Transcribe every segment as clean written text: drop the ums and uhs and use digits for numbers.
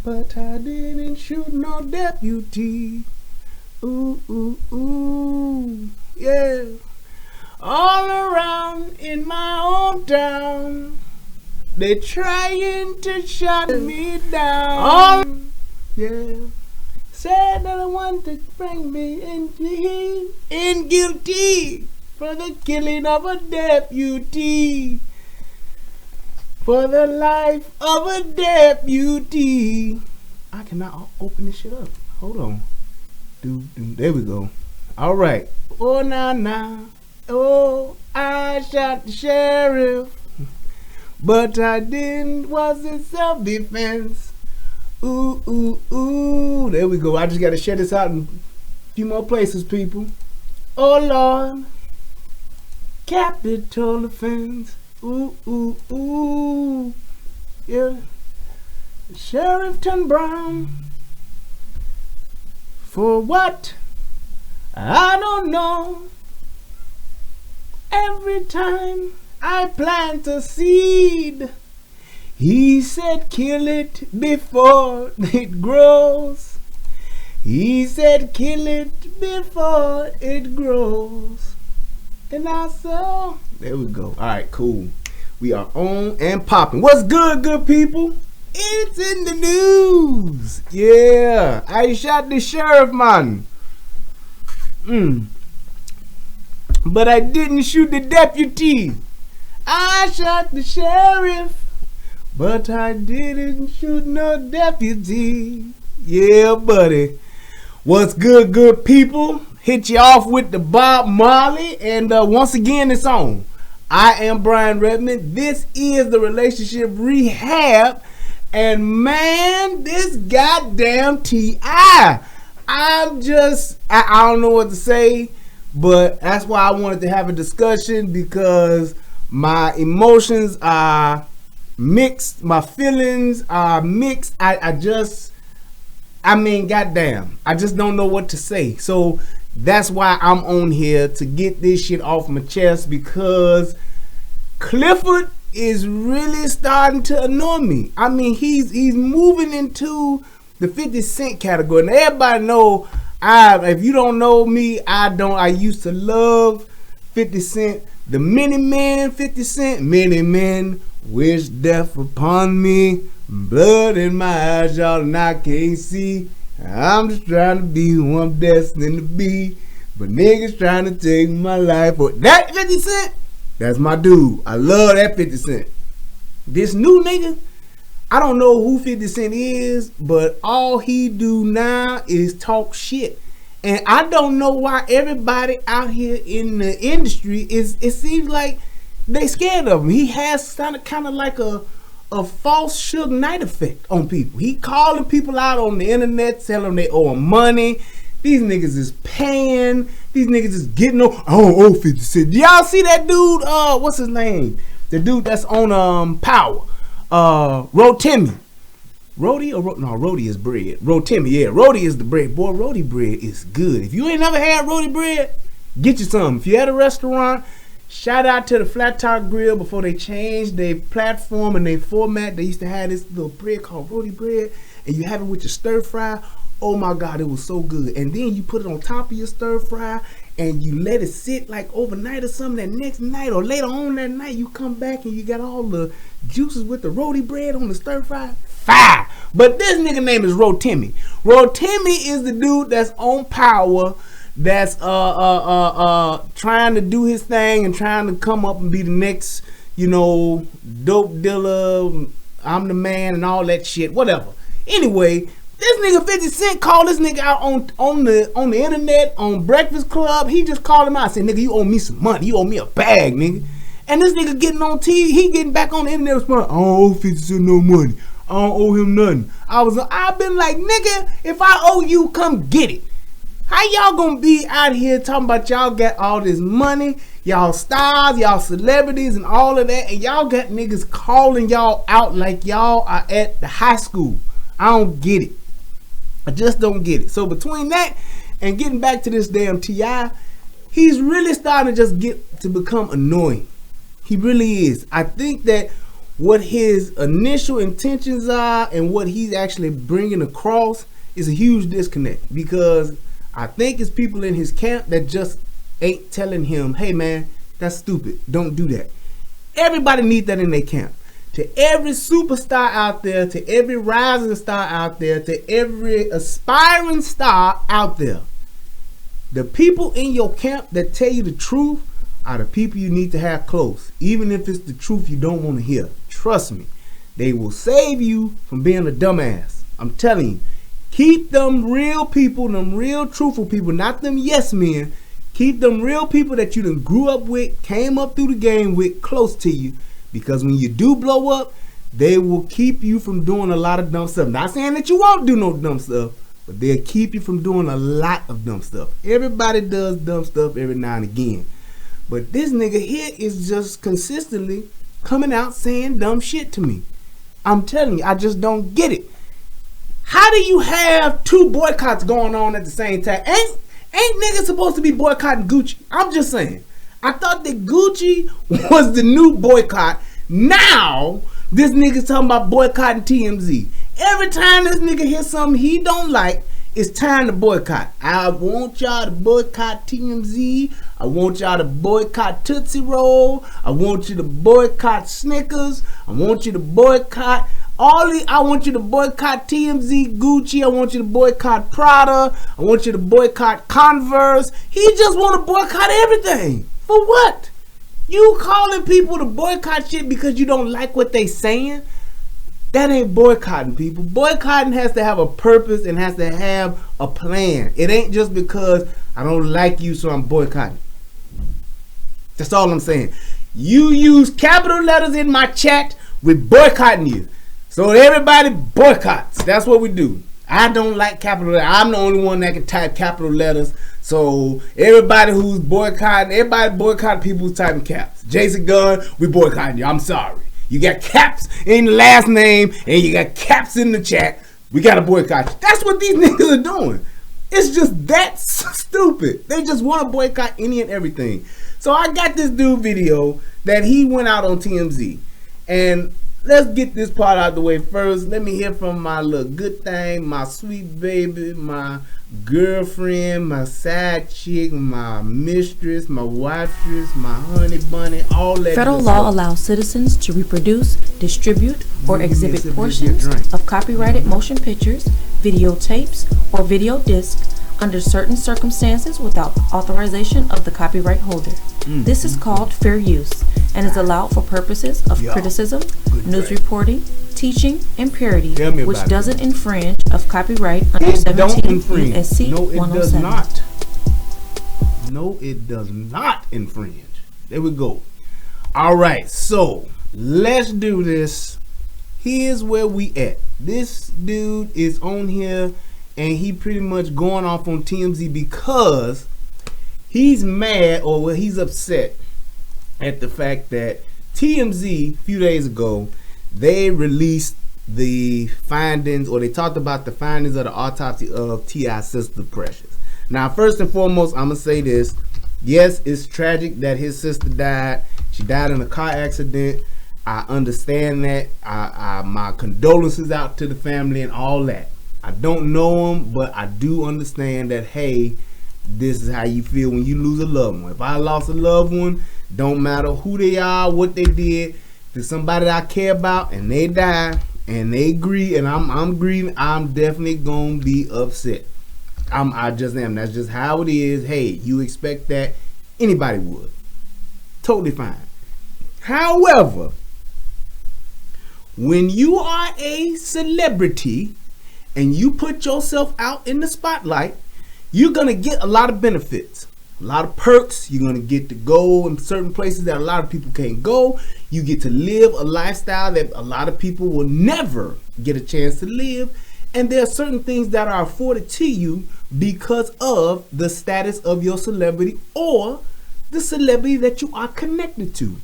but I didn't shoot no deputy. Ooh, ooh, ooh, yeah. All around in my own town, they trying to shut me down. Yeah. Said that I want to bring me in guilty for the killing of a deputy. For the life of a deputy. I cannot open this shit up. Hold on. There we go. All right. Oh, nah. Oh, I shot the sheriff, but I didn't. Was it self-defense? Ooh, ooh, ooh. There we go. I just got to share this out in a few more places, people. Oh, Lord. Capital offense. Ooh, ooh, ooh. Yeah. Sheriff turned brown. For what? I don't know. Every time I plant a seed, he said kill it before it grows. He said kill it before it grows. And I saw, there we go. All right, cool. We are on and popping. What's good people? It's in the news. Yeah, I shot the sheriff, man. But I didn't shoot the deputy. I shot the sheriff, but I didn't shoot no deputy. Yeah, buddy. What's good people? Hit you off with the Bob Marley, and once again it's on. I am Brian Redmond. This is the Relationship Rehab, and man, this goddamn T.I. I don't know what to say, but that's why I wanted to have a discussion, because my emotions are mixed, my feelings are mixed. I mean, goddamn, I just don't know what to say. So that's why I'm on here, to get this shit off my chest, because Clifford is really starting to annoy me. I mean, he's moving into the 50 Cent category. Now everybody know, if you don't know me, I used to love 50 Cent. The many men 50 Cent, many men wish death upon me. Blood in my eyes, y'all, and I can't see. I'm just trying to be who I'm destined to be, but niggas trying to take my life. For that 50 Cent, that's my dude. I love that 50 Cent. This new nigga, I don't know who 50 Cent is, but all he do now is talk shit. And I don't know why everybody out here in the industry it seems like they scared of him. He has kind of like a false Suge Knight effect on people. He calling people out on the internet, telling them they owe him money. These niggas is paying. These niggas is getting I don't owe 50 Cent. Y'all see that dude? What's his name? The dude that's on Power. Rotimi. Rhodey or no, Rhodey is bread. Rotimi, yeah. Rhodey is the bread. Boy, Rhodey bread is good. If you ain't never had Rhodey bread, get you some. If you at a restaurant, shout out to the Flat Top Grill. Before they changed their platform and their format, they used to have this little bread called Rhodey bread, and you have it with your stir fry. Oh my God, it was so good. And then you put it on top of your stir fry, and you let it sit like overnight or something. That next night or later on that night, you come back and you got all the juices with the Rhodey bread on the stir fry. Fire. But this nigga name is Rotimi. Rotimi is the dude that's on Power, that's trying to do his thing and trying to come up and be the next, dope dealer, I'm the man and all that shit, whatever. Anyway, this nigga 50 Cent called this nigga out on the internet, on Breakfast Club. He just called him out and said, nigga, you owe me some money. You owe me a bag, nigga. And this nigga getting on TV, he getting back on the internet responding, I don't owe 50 Cent no money. I don't owe him nothing. I've been like, nigga, if I owe you, come get it. How y'all gonna be out here talking about y'all got all this money, y'all stars, y'all celebrities and all of that, and y'all got niggas calling y'all out like y'all are at the high school? I don't get it. I just don't get it. So between that and getting back to this damn T.I., he's really starting to just get to become annoying. He really is. I think that what his initial intentions are and what he's actually bringing across is a huge disconnect, because I think it's people in his camp that just ain't telling him, hey man, that's stupid, don't do that. Everybody needs that in their camp. To every superstar out there, to every rising star out there, to every aspiring star out there, the people in your camp that tell you the truth are the people you need to have close, even if it's the truth you don't want to hear. Trust me, they will save you from being a dumbass. I'm telling you, keep them real people, them real truthful people, not them yes men. Keep them real people that you done grew up with, came up through the game with, close to you. Because when you do blow up, they will keep you from doing a lot of dumb stuff. Not saying that you won't do no dumb stuff, but they'll keep you from doing a lot of dumb stuff. Everybody does dumb stuff every now and again. But this nigga here is just consistently coming out saying dumb shit to me. I'm telling you, I just don't get it. How do you have two boycotts going on at the same time? Ain't niggas supposed to be boycotting Gucci? I'm just saying. I thought that Gucci was the new boycott. Now, this nigga's talking about boycotting TMZ. Every time this nigga hears something he don't like, it's time to boycott. I want y'all to boycott TMZ. I want y'all to boycott Tootsie Roll. I want you to boycott Snickers. I want you to boycott I want you to boycott TMZ, Gucci. I want you to boycott Prada. I want you to boycott Converse. He just want to boycott everything. For what? You calling people to boycott shit because you don't like what they saying? That ain't boycotting, people. Boycotting has to have a purpose and has to have a plan. It ain't just because I don't like you, so I'm boycotting. That's all I'm saying. You use capital letters in my chat, we're boycotting you. So everybody boycotts. That's what we do. I don't like capital letters. I'm the only one that can type capital letters. So everybody who's boycotting, everybody boycotting people who's typing caps. Jason Gunn, we boycotting you. I'm sorry. You got caps in the last name and you got caps in the chat. We got to boycott you. That's what these niggas are doing. It's just that stupid. They just want to boycott any and everything. So I got this dude video that he went out on TMZ. And let's get this part out of the way first. Let me hear from my little good thing, my sweet baby, my girlfriend, my side chick, my mistress, my wifestress, my honey bunny, all that. Federal law allows citizens to reproduce, distribute, or exhibit portions of copyrighted motion pictures, videotapes, or video discs under certain circumstances without authorization of the copyright holder. This is called fair use and is allowed for purposes of criticism, news reporting, teaching, and parody, which doesn't infringe of copyright under 17 U.S.C. 107. No, it does not. No, it does not infringe. There we go. All right, so let's do this. Here's where we at. This dude is on here and he pretty much going off on TMZ because he's mad, or he's upset at the fact that TMZ a few days ago, they released the findings, or they talked about the findings of the autopsy of T.I.'s sister Precious. Now, first and foremost, I'm gonna say this. Yes, it's tragic that his sister died. She died in a car accident. I understand that. My condolences out to the family and all that. I don't know him, but I do understand that, hey, this is how you feel when you lose a loved one. If I lost a loved one, don't matter who they are, what they did, to somebody that I care about, and they die, and they grieve, and I'm grieving, I'm definitely gonna be upset. I just am. That's just how it is. Hey, you expect that, anybody would. Totally fine. However, when you are a celebrity and you put yourself out in the spotlight, you're gonna get a lot of benefits, a lot of perks. You're gonna get to go in certain places that a lot of people can't go. You get to live a lifestyle that a lot of people will never get a chance to live. And there are certain things that are afforded to you because of the status of your celebrity or the celebrity that you are connected to.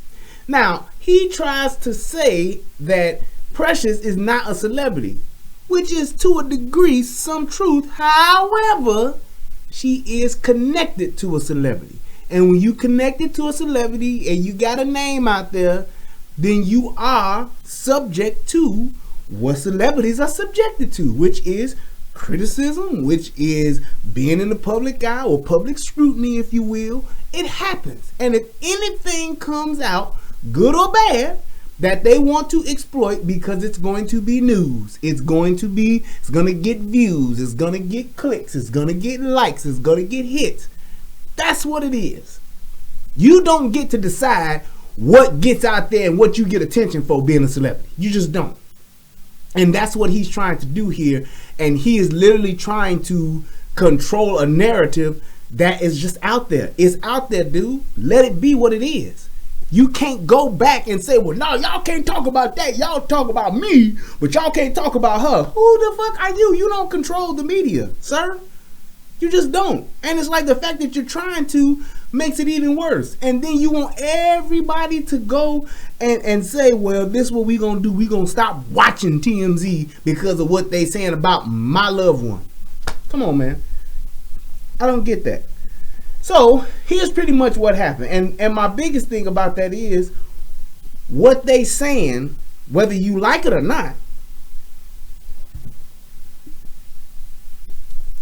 Now, he tries to say that Precious is not a celebrity, which is to a degree some truth. However, she is connected to a celebrity. And when you connected to a celebrity and you got a name out there, then you are subject to what celebrities are subjected to, which is criticism, which is being in the public eye or public scrutiny, if you will. It happens. And if anything comes out, good or bad, that they want to exploit because it's going to be news, it's going to get views, it's going to get clicks, it's going to get likes, it's going to get hits. That's what it is. You don't get to decide what gets out there and what you get attention for being a celebrity. You just don't. And that's what he's trying to do here. And he is literally trying to control a narrative that is just out there. It's out there, dude. Let it be what it is. You can't go back and say, well, no, y'all can't talk about that. Y'all talk about me, but y'all can't talk about her. Who the fuck are you? You don't control the media, sir. You just don't. And it's like the fact that you're trying to makes it even worse. And then you want everybody to go and say, well, this is what we gonna do. We gonna stop watching TMZ because of what they saying about my loved one. Come on, man. I don't get that. So here's pretty much what happened. And my biggest thing about that is what they saying, whether you like it or not,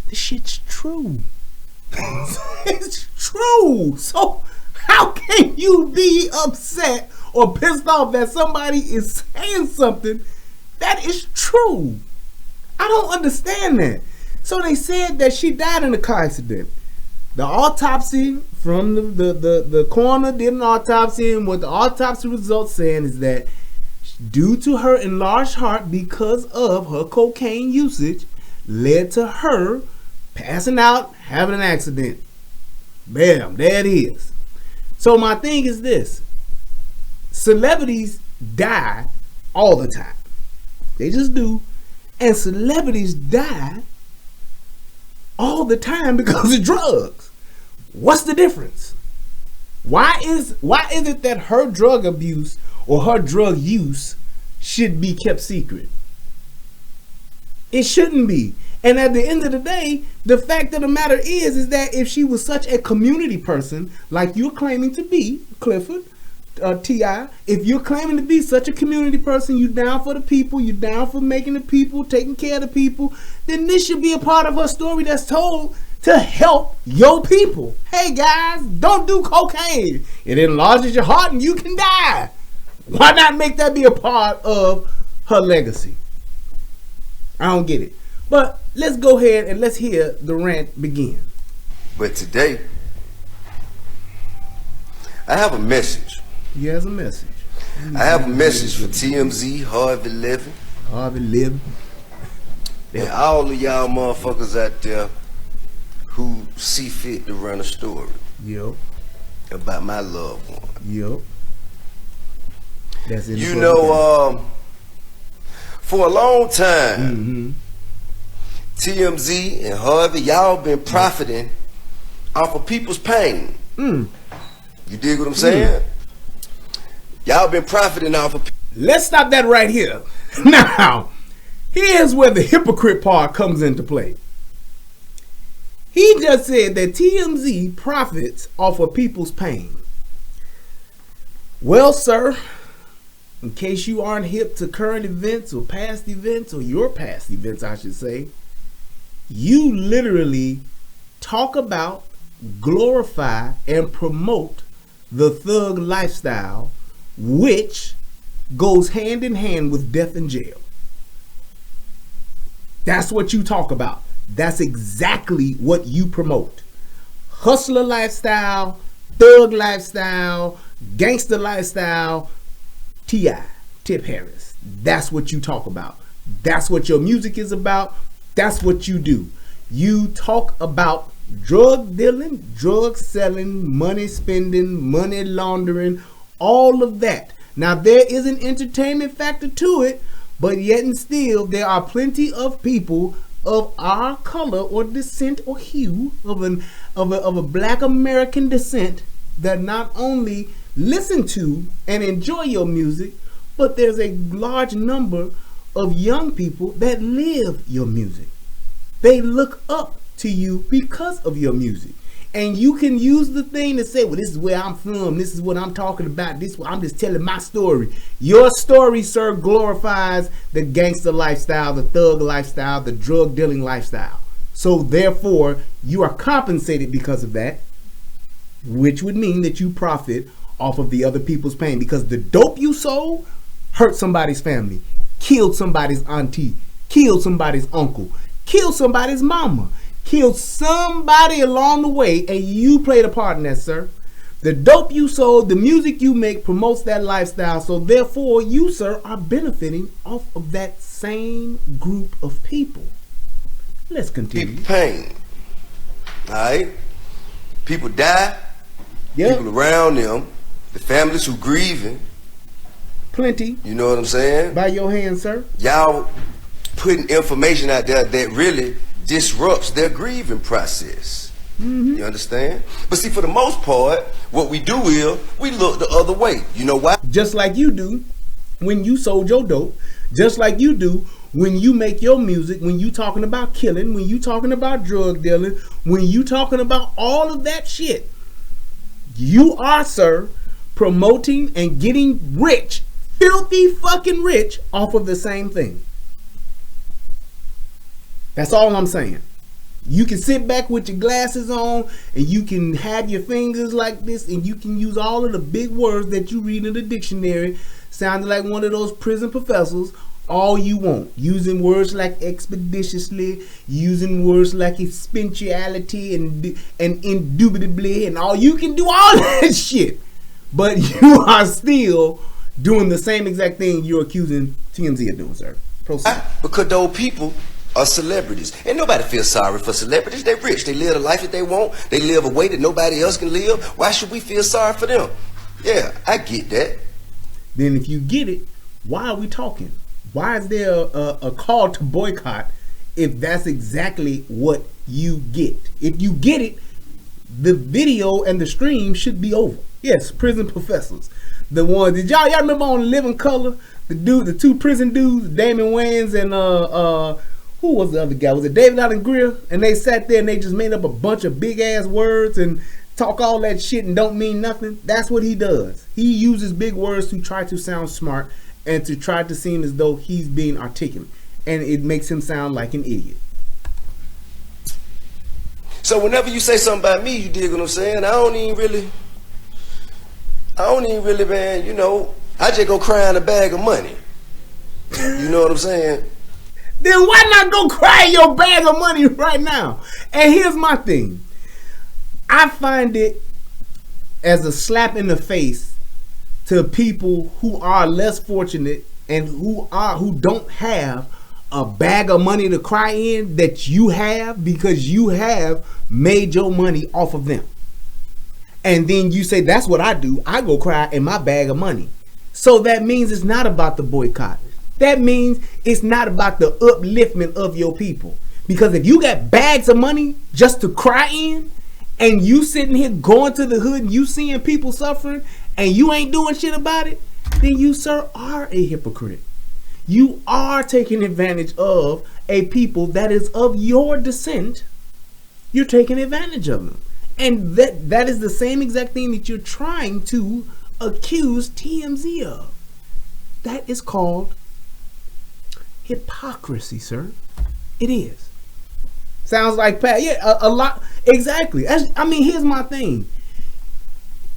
this shit's true. It's true. So how can you be upset or pissed off that somebody is saying something that is true? I don't understand that. So they said that she died in a car accident. The autopsy from the coroner did an autopsy, and what the autopsy results saying is that due to her enlarged heart because of her cocaine usage led to her passing out, having an accident. Bam, there it is. So my thing is this. Celebrities die all the time. They just do. And celebrities die all the time because of drugs. What's the difference? Why is it that her drug abuse or her drug use should be kept secret? It shouldn't be. And at the end of the day, the fact of the matter is that if she was such a community person, like you're claiming to be, Clifford, T.I., if you're claiming to be such a community person, you down for the people, you down for making the people, taking care of the people, then this should be a part of her story that's told to help your people. Hey guys, don't do cocaine. It enlarges your heart and you can die. Why not make that be a part of her legacy? I don't get it. But let's go ahead and let's hear the rant begin. But today, I have a message. He has a message. I have a message for TMZ, Harvey Levin. Harvey Levin. And all of y'all motherfuckers out there who see fit to run a story. Yep. About my loved one. Yep. That's it. You know, for a long time, TMZ and Harvey, y'all been profiting off of people's pain. You dig what I'm saying? Y'all been profiting off of. Let's stop that right here. Now, here's where the hypocrite part comes into play. He just said that TMZ profits off of people's pain. Well, sir, in case you aren't hip to current events or past events, or your past events, I should say, you literally talk about, glorify, and promote the thug lifestyle, which goes hand in hand with death and jail. That's what you talk about. That's exactly what you promote. Hustler lifestyle, thug lifestyle, gangster lifestyle, T.I.P. Harris. That's what you talk about. That's what your music is about. That's what you do. You talk about drug dealing, drug selling, money spending, money laundering, all of that. Now there is an entertainment factor to it, but yet and still there are plenty of people of our color or descent or hue of a black American descent that not only listen to and enjoy your music, but there's a large number of young people that live your music. They look up to you because of your music. And you can use the thing to say, well, this is where I'm from. This is what I'm talking about. I'm just telling my story. Your story, sir, glorifies the gangster lifestyle, the thug lifestyle, the drug dealing lifestyle. So therefore, you are compensated because of that, which would mean that you profit off of the other people's pain, because the dope you sold hurt somebody's family, killed somebody's auntie, killed somebody's uncle, killed somebody's mama, killed somebody along the way, and you played a part in that, sir. The dope you sold, the music you make promotes that lifestyle, so therefore you, sir, are benefiting off of that same group of people. Let's continue. People pain. Alright? People die. Yep. People around them. The families who grieving. Plenty. You know what I'm saying? By your hand, sir. Y'all putting information out there that really disrupts their grieving process. You understand? But see, for the most part, what we do is we look the other way. You know why? Just like you do when you sold your dope. Just like you do when you make your music, when you talking about killing, when you talking about drug dealing, when you talking about all of that shit. You are, sir, promoting and getting rich, filthy fucking rich off of the same thing. That's all I'm saying. You can sit back with your glasses on and you can have your fingers like this and you can use all of the big words that you read in the dictionary, sounding like one of those prison professors, all you want. Using words like expeditiously, using words like expensuality and indubitably, and all you can do all that shit. But you are still doing the same exact thing you're accusing TMZ of doing, sir. Proceed. Because those people are celebrities. And nobody feels sorry for celebrities. They're rich. They live the life that they want. They live a way that nobody else can live. Why should we feel sorry for them? Yeah, I get that. Then if you get it, why are we talking? Why is there a call to boycott if that's exactly what you get? If you get it, the video and the stream should be over. Yes, prison professors. The one, did y'all remember on Living Color? The two prison dudes, Damon Wayans and who was the other guy? Was it David Allen Greer? And they sat there and they just made up a bunch of big ass words and talk all that shit and don't mean nothing. That's what he does. He uses big words to try to sound smart and to try to seem as though he's being articulate. And it makes him sound like an idiot. So whenever you say something about me, you dig what I'm saying? I don't even really, man, you know, I just go cry in a bag of money. You know what I'm saying? Then why not go cry in your bag of money right now? And here's my thing. I find it as a slap in the face to people who are less fortunate and who don't have a bag of money to cry in that you have, because you have made your money off of them. And then you say, that's what I do. I go cry in my bag of money. So that means it's not about the boycott. That means it's not about the upliftment of your people. Because if you got bags of money just to cry in, and you sitting here going to the hood and you seeing people suffering and you ain't doing shit about it, then you, sir, are a hypocrite. You are taking advantage of a people that is of your descent. You're taking advantage of them. And that is the same exact thing that you're trying to accuse TMZ of. That is called hypocrisy, sir. It is. Sounds like Pat. Yeah, a lot. Exactly. I mean, here's my thing.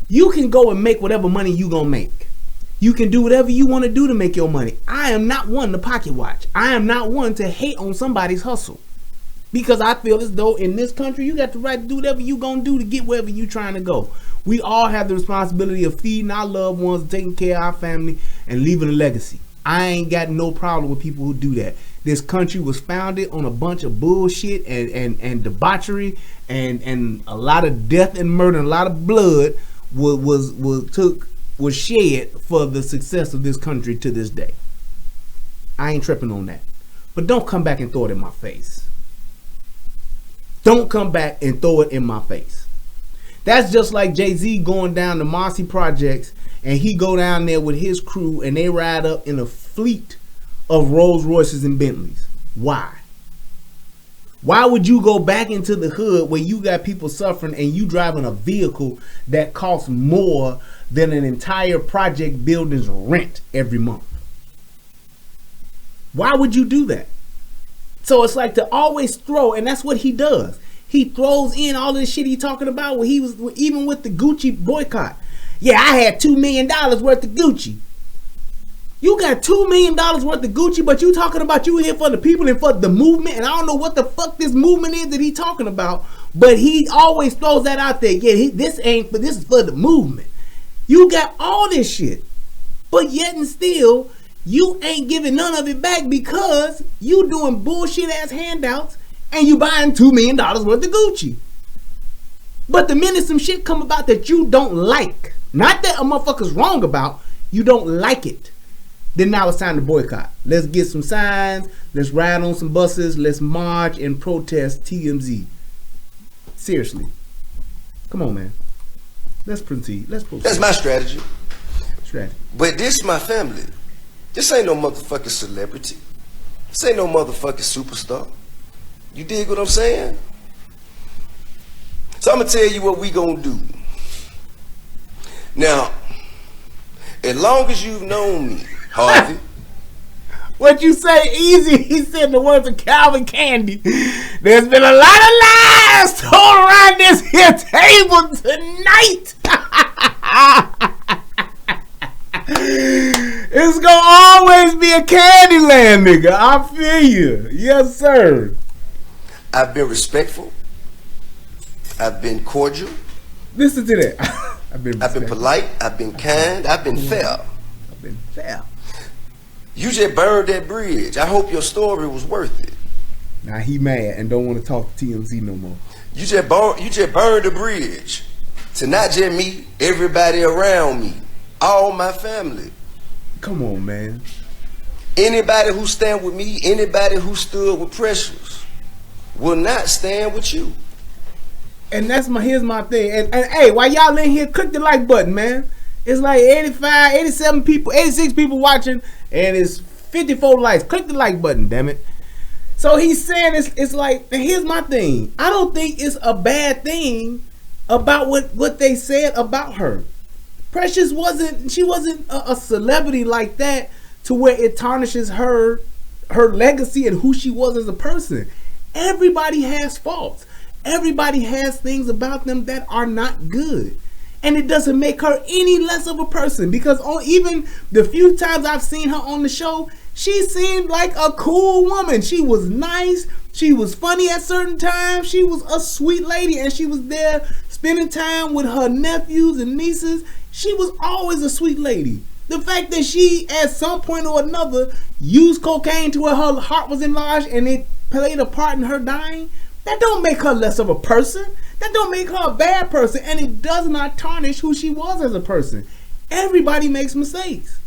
You can go and make whatever money you gonna make. You can do whatever you want to do to make your money. I am not one to pocket watch. I am not one to hate on somebody's hustle. Because I feel as though in this country, you got the right to do whatever you gonna do to get wherever you trying to go. We all have the responsibility of feeding our loved ones, taking care of our family, and leaving a legacy. I ain't got no problem with people who do that. This country was founded on a bunch of bullshit and debauchery and a lot of death and murder and a lot of blood was shed for the success of this country to this day. I ain't tripping on that. But don't come back and throw it in my face. Don't come back and throw it in my face. That's just like Jay-Z going down to Marcy Projects and he go down there with his crew and they ride up in a fleet of Rolls Royces and Bentleys. Why? Why would you go back into the hood where you got people suffering and you driving a vehicle that costs more than an entire project building's rent every month? Why would you do that? So it's like to always throw, and that's what he does. He throws in all this shit he talking about when he was, even with the Gucci boycott. Yeah, I had $2 million worth of Gucci. You got $2 million worth of Gucci, but you talking about you here for the people and for the movement, and I don't know what the fuck this movement is that he talking about, but he always throws that out there. Yeah, this is for the movement. You got all this shit, but yet and still, you ain't giving none of it back because you doing bullshit ass handouts and you buying $2 million worth of Gucci. But the minute some shit come about that you don't like, not that a motherfucker's wrong about, you don't like it, then now it's time to boycott. Let's get some signs. Let's ride on some buses. Let's march and protest TMZ. Seriously. Come on, man. Let's proceed. That's my strategy. But this is my family. This ain't no motherfucking celebrity. This ain't no motherfucking superstar. You dig what I'm saying? So I'm going to tell you what we going to do. Now, as long as you've known me, Harvey. What you say easy, he said the words of Calvin Candy. There's been a lot of lies told around this here table tonight. It's gonna always be a Candyland, nigga. I feel you. Yes, sir. I've been respectful. I've been cordial. Listen to that. I've been polite. I've been kind. I've been fair. I've been fair. You just burned that bridge. I hope your story was worth it. Now he mad and don't want to talk to TMZ no more. You just burned the bridge to not just me, everybody around me, all my family. Come on, man. Anybody who stand with me, anybody who stood with Precious, will not stand with you. And here's my thing. And hey, while y'all in here, click the like button, man. It's like 85, 87 people, 86 people watching, and it's 54 likes. Click the like button, damn it. So he's saying it's like, and here's my thing. I don't think it's a bad thing about what they said about her. Precious wasn't a celebrity like that to where it tarnishes her legacy and who she was as a person. Everybody has faults. Everybody has things about them that are not good. And it doesn't make her any less of a person, because even the few times I've seen her on the show, she seemed like a cool woman. She was nice. She was funny at certain times. She was a sweet lady, and she was there spending time with her nephews and nieces. She was always a sweet lady. The fact that she, at some point or another, used cocaine to where her heart was enlarged and it played a part in her dying, that don't make her less of a person. That don't make her a bad person, and it does not tarnish who she was as a person. Everybody makes mistakes.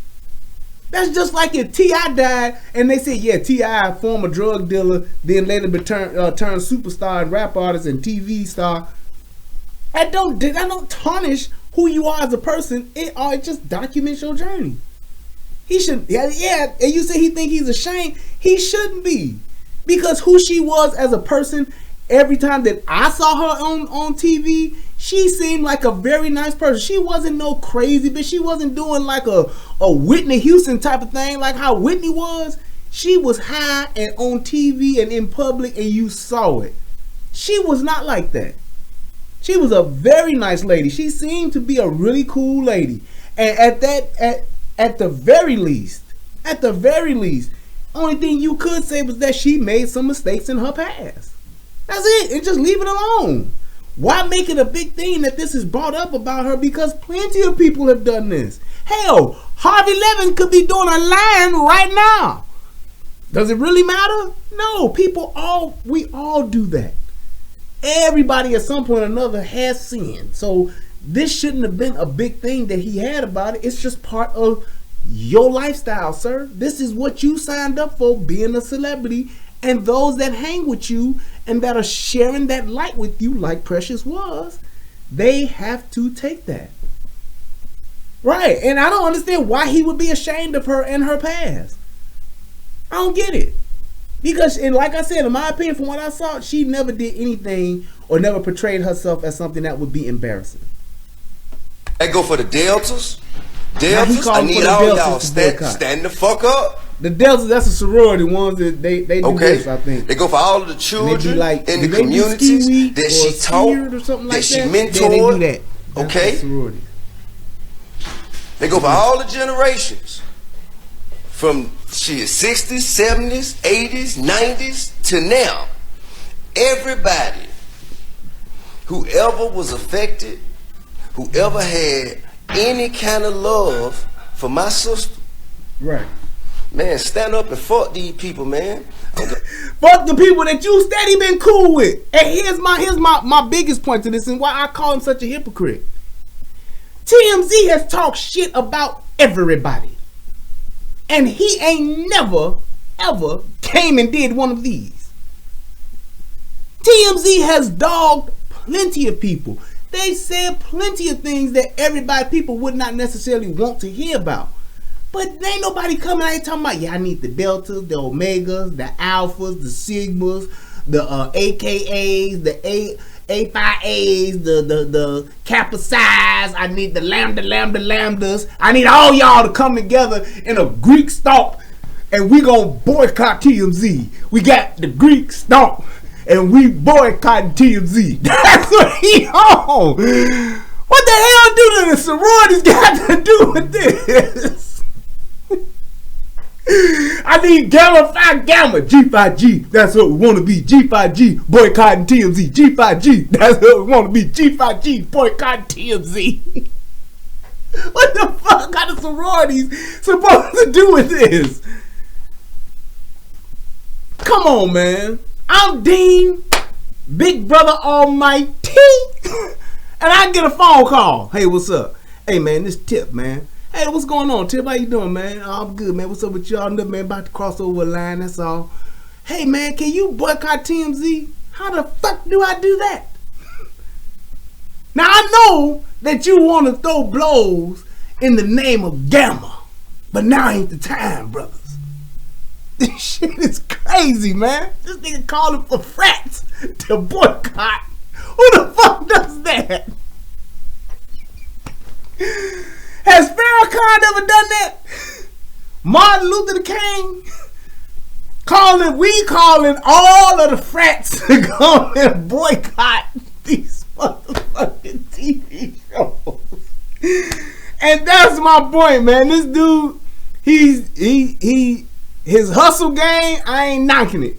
That's just like if T.I. died and they said, yeah, T.I., former drug dealer, then later turned superstar and rap artist and TV star. That don't tarnish who you are as a person. It just documents your journey. He should, yeah, and you say he think he's ashamed. He shouldn't be, because who she was as a person. Every time that I saw her on TV, she seemed like a very nice person. She wasn't no crazy, but she wasn't doing like a Whitney Houston type of thing like how Whitney was. She was high and on TV and in public, and you saw it. She was not like that. She was a very nice lady. She seemed to be a really cool lady. And at the very least, only thing you could say was that she made some mistakes in her past. That's it. And just leave it alone. Why make it a big thing that this is brought up about her? Because plenty of people have done this. Hell, Harvey Levin could be doing a line right now. Does it really matter? No. We all do that. Everybody at some point or another has sinned. So this shouldn't have been a big thing that he had about it. It's just part of your lifestyle, sir. This is what you signed up for, being a celebrity. And those that hang with you and that are sharing that light with you, like Precious was, they have to take that. Right. And I don't understand why he would be ashamed of her and her past. I don't get it. Because, and like I said, in my opinion, from what I saw, she never did anything or never portrayed herself as something that would be embarrassing. I go for the Deltas. Now he Deltas, I calling need for the all Deltas y'all to stand boycott. the fuck up. The Deltas, that's a sorority ones that they do Okay, this, I think. they go for all of the And they children be like, in do the they do communities ski week that or she skier taught, or something that like she that? mentored. Yeah, they do that. That's Okay, a sorority. they go for all the generations from 60s, 70s, 80s, 90s to now. Everybody, whoever was affected, whoever had any kind of love for my sister, Right. man, stand up and fuck these people, man. Fuck the people that you steady been cool with. And here's my biggest point to this and why I call him such a hypocrite. TMZ has talked shit about everybody. And he ain't never, ever came and did one of these. TMZ has dogged plenty of people. They said plenty of things that people would not necessarily want to hear about. But ain't nobody coming out here talking about, yeah, I need the deltas, the omegas, the alphas, the sigmas, the AKAs, the A5As, the kappa psi's. I need the lambdas. I need all y'all to come together in a Greek stomp, and we gonna boycott TMZ. We got the Greek stomp, and we boycotting TMZ. That's what he on. What the hell do the sororities got to do with this? I need Gamma Phi Gamma G5G. That's what we want to be. G5G boycotting TMZ. G5G. That's what we want to be. G5G boycotting TMZ. What the fuck are the sororities supposed to do with this? Come on, man. I'm Dean, Big Brother Almighty, and I get a phone call. Hey, what's up? Hey, man, this Tip, man. Hey, what's going on, Tip? How you doing, man? Oh, I'm good, man. What's up with y'all? Man, about to cross over a line, that's all. Hey, man, can you boycott TMZ? How the fuck do I do that? Now, I know that you want to throw blows in the name of Gamma, but now ain't the time, brothers. This shit is crazy, man. This nigga calling for frats to boycott. Who the fuck does that? Has Farrakhan ever done that? Martin Luther King? We calling all of the frats to go and boycott these motherfucking TV shows. And that's my point, man. This dude, his hustle game, I ain't knocking it.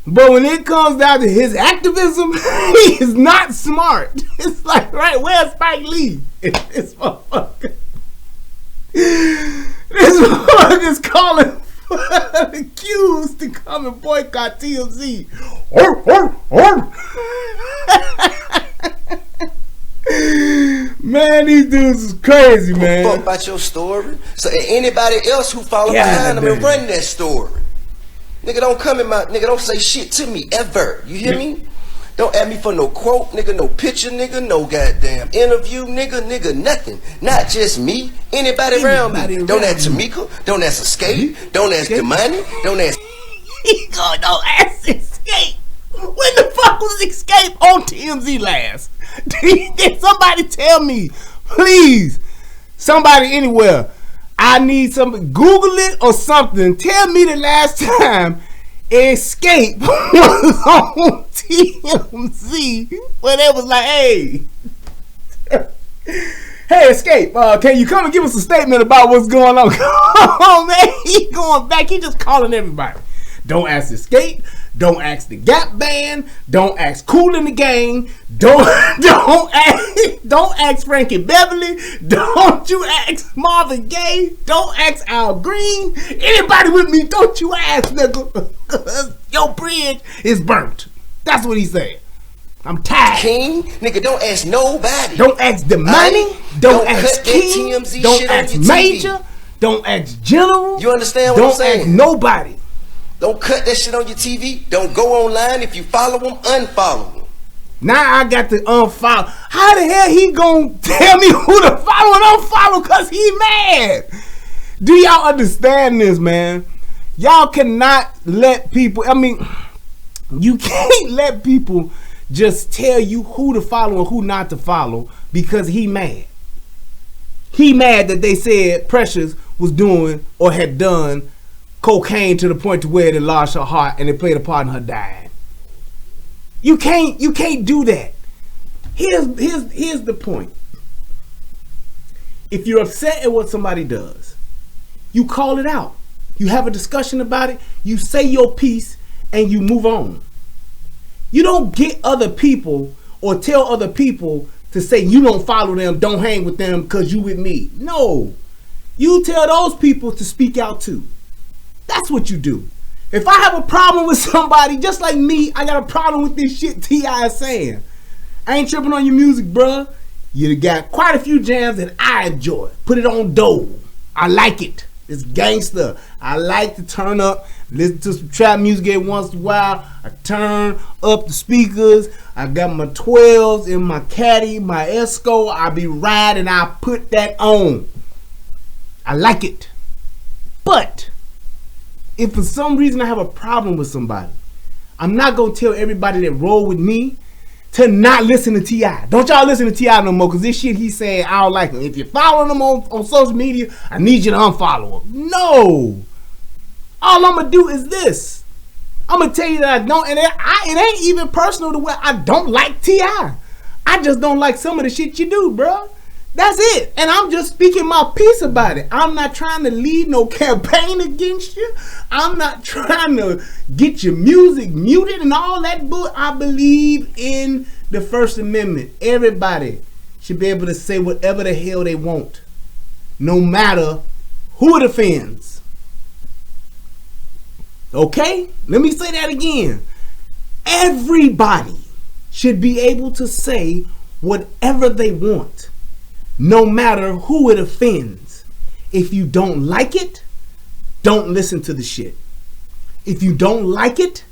But when it comes down to his activism, he is not smart. It's like, right, where's Spike Lee? This motherfucker. This motherfucker's calling for the Qs to come and boycott TMZ. Man, these dudes is crazy, man. Fuck about your story. So anybody else who follow behind them and run that story. Nigga, don't come in nigga, don't say shit to me ever. You hear me? Don't ask me for no quote, nigga, no picture, nigga, no goddamn interview, nigga, nothing. Not just me, anybody around me. Don't ask Tamika, don't ask Escape, don't ask Damani, don't ask. He going, don't ask Escape. When the fuck was Escape on TMZ last? Did somebody tell me, please, somebody anywhere, I need something, Google it or something. Tell me the last time Escape was on TMZ when it was like, hey, Escape, can you come and give us a statement about what's going on? Come on, man. He going back. He just calling everybody. Don't ask Escape. Don't ask the Gap Band. Don't ask Kool in the Gang. Don't ask Frankie Beverly. Don't you ask Marvin Gaye. Don't ask Al Green. Anybody with me? Don't you ask, nigga. Your bridge is burnt. That's what he said. I'm tired. King, nigga, don't ask nobody. Don't ask the money. Don't ask King. TMZ Don't shit ask on your Major. TV. Don't ask General. You understand what I'm saying? Don't ask nobody. Don't cut that shit on your TV. Don't go online. If you follow them, unfollow them. Now I got to unfollow. How the hell he gonna tell me who to follow and unfollow? Cause he mad. Do y'all understand this, man? Y'all cannot let people, I mean, you can't let people just tell you who to follow and who not to follow because he mad. He mad that they said Precious was doing or had done cocaine to the point to where it enlarged her heart and it played a part in her dying. You can't do that. Here's the point. If you're upset at what somebody does, you call it out. You have a discussion about it, you say your piece, and you move on. You don't get other people or tell other people to say you don't follow them, don't hang with them because you with me. No. You tell those people to speak out too. That's what you do. If I have a problem with somebody, just like me, I got a problem with this shit T.I. is saying. I ain't tripping on your music, bruh. You got quite a few jams that I enjoy. Put it on Dole. I like it. It's gangster. I like to turn up, listen to some trap music every once in a while. I turn up the speakers. I got my 12s in my caddy, my Esco. I be riding. I put that on. I like it. But if for some reason I have a problem with somebody, I'm not going to tell everybody that roll with me to not listen to T.I. Don't y'all listen to T.I. no more, because this shit he's saying, I don't like him. If you're following him on social media, I need you to unfollow him. No. All I'm going to do is this. I'm going to tell you that I don't, and it ain't even personal to where I don't like T.I. I just don't like some of the shit you do, bro. That's it. And I'm just speaking my piece about it. I'm not trying to lead no campaign against you. I'm not trying to get your music muted and all that bull. I believe in the First Amendment. Everybody should be able to say whatever the hell they want, no matter who it offends. Okay? Let me say that again. Everybody should be able to say whatever they want, no matter who it offends. If you don't like it, don't listen to the shit. If you don't like it,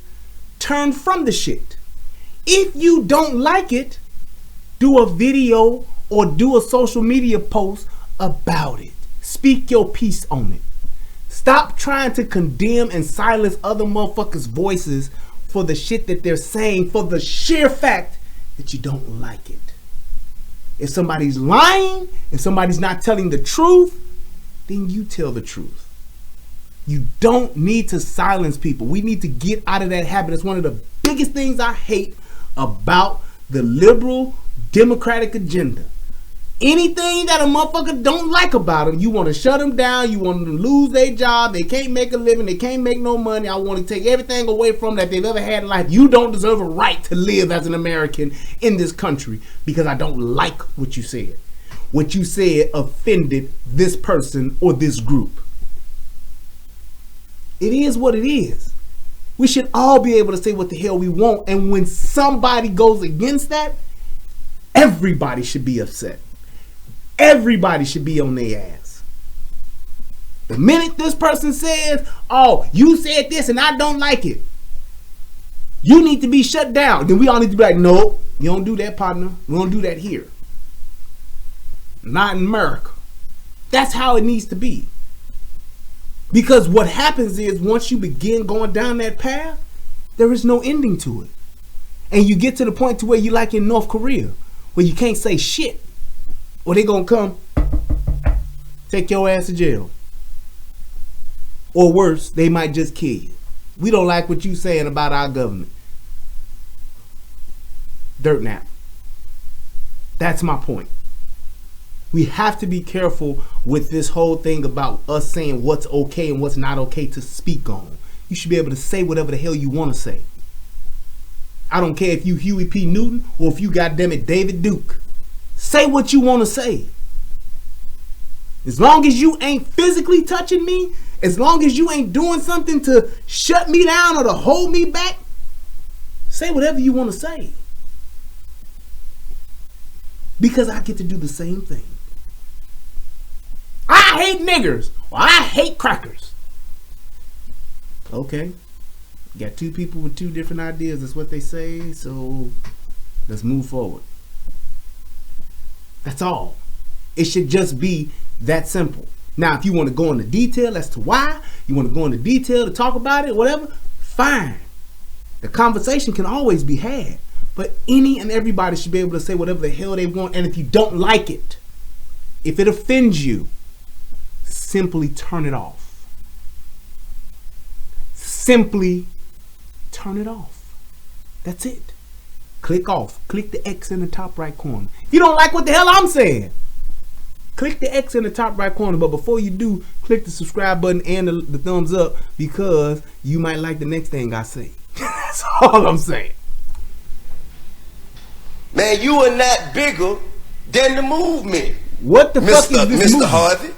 turn from the shit. If you don't like it, do a video or do a social media post about it. Speak your piece on it. Stop trying to condemn and silence other motherfuckers' voices for the shit that they're saying, for the sheer fact that you don't like it. If somebody's lying, if somebody's not telling the truth, then you tell the truth. You don't need to silence people. We need to get out of that habit. It's one of the biggest things I hate about the liberal democratic agenda. Anything that a motherfucker don't like about them, you want to shut them down. You want them to lose their job. They can't make a living. They can't make no money. I want to take everything away from them that they've ever had in life. You don't deserve a right to live as an American in this country because I don't like what you said. What you said offended this person or this group. It is what it is. We should all be able to say what the hell we want. And when somebody goes against that, everybody should be upset. Everybody should be on their ass. The minute this person says, oh, you said this and I don't like it, you need to be shut down. Then we all need to be like, no, you don't do that, partner. We don't do that here. Not in America. That's how it needs to be. Because what happens is once you begin going down that path, there is no ending to it. And you get to the point to where you like in North Korea, where you can't say shit. Or they gonna come take your ass to jail. Or worse, they might just kill you. We don't like what you saying about our government. Dirt nap. That's my point. We have to be careful with this whole thing about us saying what's okay and what's not okay to speak on. You should be able to say whatever the hell you want to say. I don't care if you Huey P. Newton or if you goddammit David Duke. Say what you want to say. As long as you ain't physically touching me, as long as you ain't doing something to shut me down or to hold me back, say whatever you want to say. Because I get to do the same thing. I hate niggers. Or I hate crackers. Okay. Got two people with two different ideas. That's what they say. So let's move forward. That's all. It should just be that simple. Now, if you want to go into detail as to why, you want to go into detail to talk about it, whatever, fine. The conversation can always be had. But any and everybody should be able to say whatever the hell they want. And if you don't like it, if it offends you, simply turn it off. Simply turn it off. That's it. Click off. Click the X in the top right corner. If you don't like what the hell I'm saying, click the X in the top right corner. But before you do, click the subscribe button and the thumbs up, because you might like the next thing I say. That's all I'm saying. Man, you are not bigger than the movement. What the fuck is this Mr. movement? Harvey?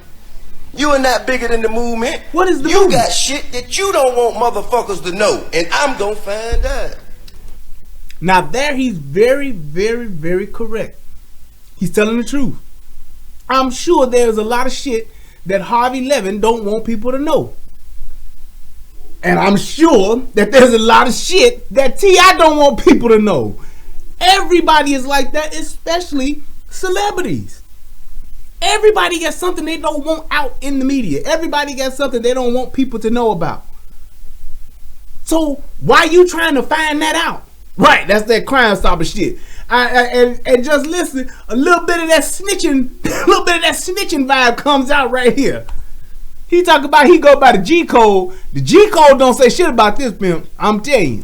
You are not bigger than the movement. What is the movement? You movement? got shit that you don't want motherfuckers to know, and I'm gonna find out. Now there he's very, very, very correct. He's telling the truth. I'm sure there's a lot of shit that Harvey Levin don't want people to know. And I'm sure that there's a lot of shit that T.I. don't want people to know. Everybody is like that, especially celebrities. Everybody got something they don't want out in the media. Everybody got something they don't want people to know about. So why you trying to find that out? Right, that's that Crime Stopper shit. And just listen, a little bit of that snitching, vibe comes out right here. He talk about he go by the G code. The G code don't say shit about this pimp. I'm telling you.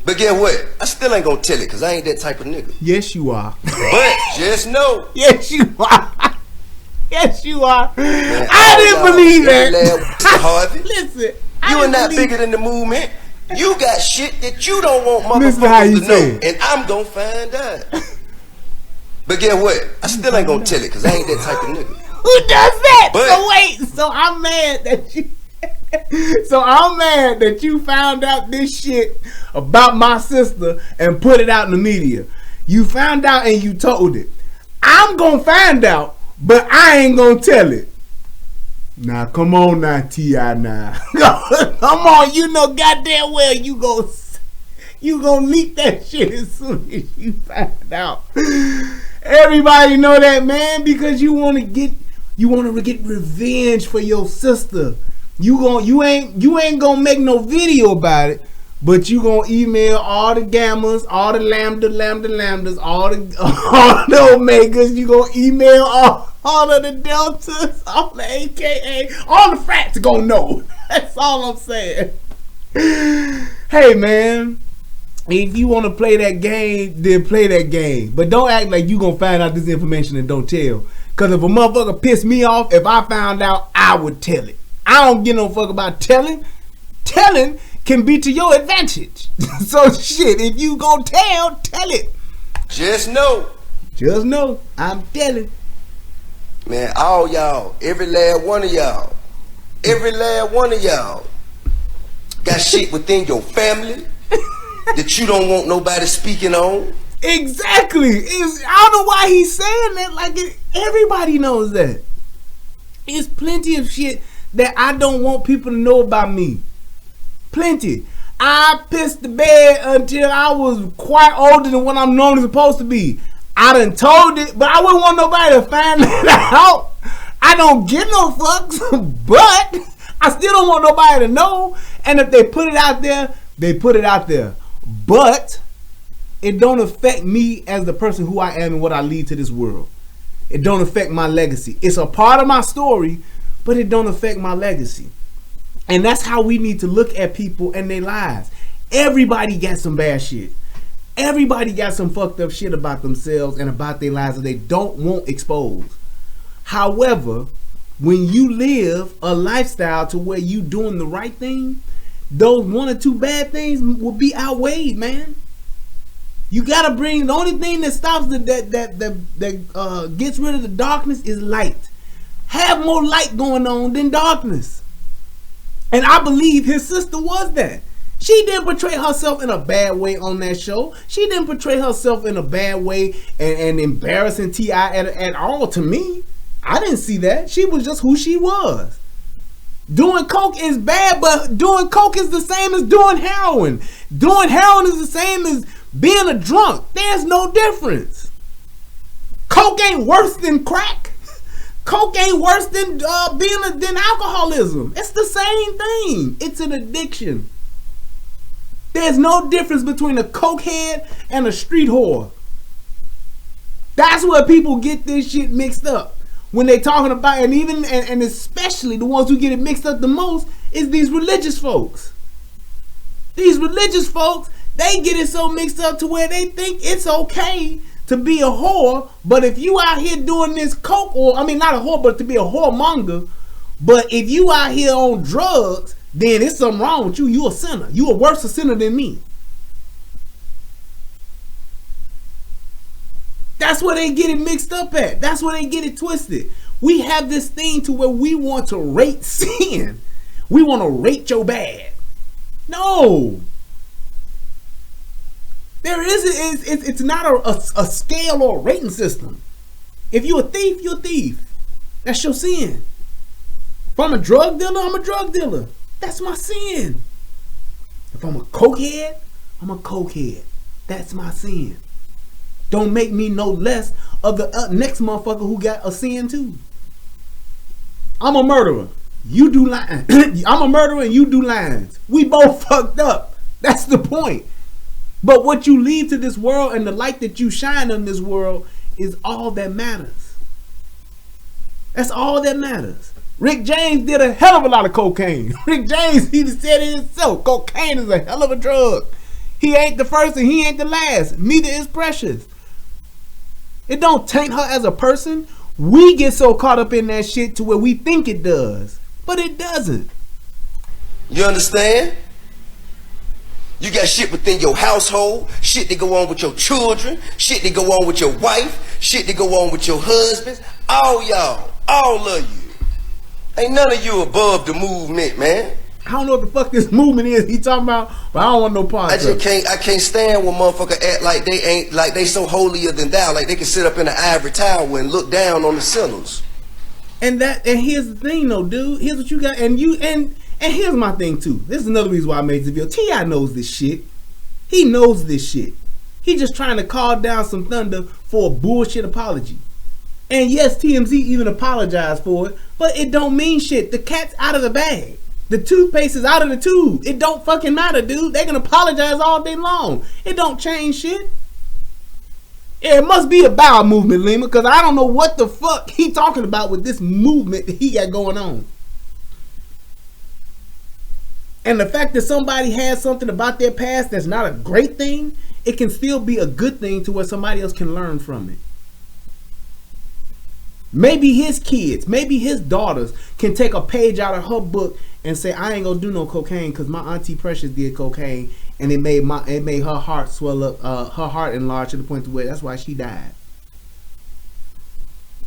But guess what? I still ain't gonna tell it, because I ain't that type of nigga. Yes, you are. But just know. Yes, you are. Yes, you are. Man, I didn't believe that. Mr. Harvey. Listen, you are not bigger than the movement. You got shit that you don't want Listen how motherfuckers you to say know, it. and I'm gonna find out. But guess what? I still ain't gonna tell it, because I ain't that type of nigga. Who does that? But, so wait, so I'm mad that you so I'm mad that you found out this shit about my sister and put it out in the media. You found out and you told it. I'm gonna find out, but I ain't gonna tell it. Now come on now, T.I. now. Come on, you know goddamn well you gonna leak that shit as soon as you find out. Everybody know that, man, because you wanna get revenge for your sister. You ain't gonna make no video about it, but you gonna email all the gammas, all the lambdas, all the omegas. You gonna email all of the deltas, all the AKA, all the frats gonna know. That's all I'm saying. Hey man, if you wanna play that game, then play that game. But don't act like you gonna find out this information and don't tell. Cause if a motherfucker pissed me off, if I found out, I would tell it. I don't give no fuck about telling. Telling can be to your advantage. So shit, if you gon' tell it. Just know. I'm telling. Man, all y'all, every last one of y'all got shit within your family that you don't want nobody speaking on. Exactly. I don't know why he's saying that. Like everybody knows that. It's plenty of shit that I don't want people to know about me. Plenty. I pissed the bed until I was quite older than what I'm normally supposed to be. I done told it, but I wouldn't want nobody to find that out. I don't give no fucks, but I still don't want nobody to know. And if they put it out there, they put it out there. But it don't affect me as the person who I am and what I lead to this world. It don't affect my legacy. It's a part of my story, but it don't affect my legacy. And that's how we need to look at people and their lives. Everybody got some bad shit. Everybody got some fucked up shit about themselves and about their lives that they don't want exposed. However, when you live a lifestyle to where you doing the right thing, those one or two bad things will be outweighed, man. You gotta bring, the only thing that stops that gets rid of the darkness is light. Have more light going on than darkness. And I believe his sister was that. She didn't portray herself in a bad way on that show. She didn't portray herself in a bad way and embarrassing T.I. at all to me. I didn't see that. She was just who she was. Doing coke is bad, but doing coke is the same as doing heroin. Doing heroin is the same as being a drunk. There's no difference. Coke ain't worse than crack. Coke ain't worse than than alcoholism. It's the same thing. It's an addiction. There's no difference between a cokehead and a street whore. That's where people get this shit mixed up. When they talking about, and especially the ones who get it mixed up the most is these religious folks. These religious folks, they get it so mixed up to where they think it's okay to be a whore, but if you out here doing this coke, or I mean not a whore, but to be a whoremonger, but if you out here on drugs, then it's something wrong with you. You a sinner. You a worse a sinner than me. That's where they get it mixed up at. That's where they get it twisted. We have this thing to where we want to rate sin. We want to rate your bad. No. There it's not a scale or a rating system. If you a thief, you're a thief. That's your sin. If I'm a drug dealer, I'm a drug dealer. That's my sin. If I'm a cokehead, I'm a cokehead. That's my sin. Don't make me no less of the next motherfucker who got a sin too. I'm a murderer. You do lines. I'm a murderer and you do lines. We both fucked up. That's the point. But what you leave to this world and the light that you shine on this world is all that matters. That's all that matters. Rick James did a hell of a lot of cocaine. Rick James, he said it himself. Cocaine is a hell of a drug. He ain't the first and he ain't the last. Neither is Precious. It don't taint her as a person. We get so caught up in that shit to where we think it does. But it doesn't. You understand? You got shit within your household, shit that go on with your children, shit that go on with your wife, shit that go on with your husbands. All y'all, all of you. Ain't none of you above the movement, man. I don't know what the fuck this movement is he talking about, but I don't want no part of it. I can't stand when motherfuckers act like they ain't, like they so holier than thou, like they can sit up in the ivory tower and look down on the sinners. And here's the thing though, dude. Here's what you got, and here's my thing too. This is another reason why I made this video. T.I. knows this shit. He knows this shit. He just trying to call down some thunder for a bullshit apology. And yes, TMZ even apologized for it, but it don't mean shit. The cat's out of the bag. The toothpaste is out of the tube. It don't fucking matter, dude. They can apologize all day long. It don't change shit. Yeah, it must be a bowel movement, Lima, because I don't know what the fuck he talking about with this movement that he got going on. And the fact that somebody has something about their past that's not a great thing, it can still be a good thing to where somebody else can learn from it. Maybe his kids, maybe his daughters can take a page out of her book and say, I ain't gonna do no cocaine because my auntie Precious did cocaine and it made her heart swell up, her heart enlarge to the point to where that's why she died.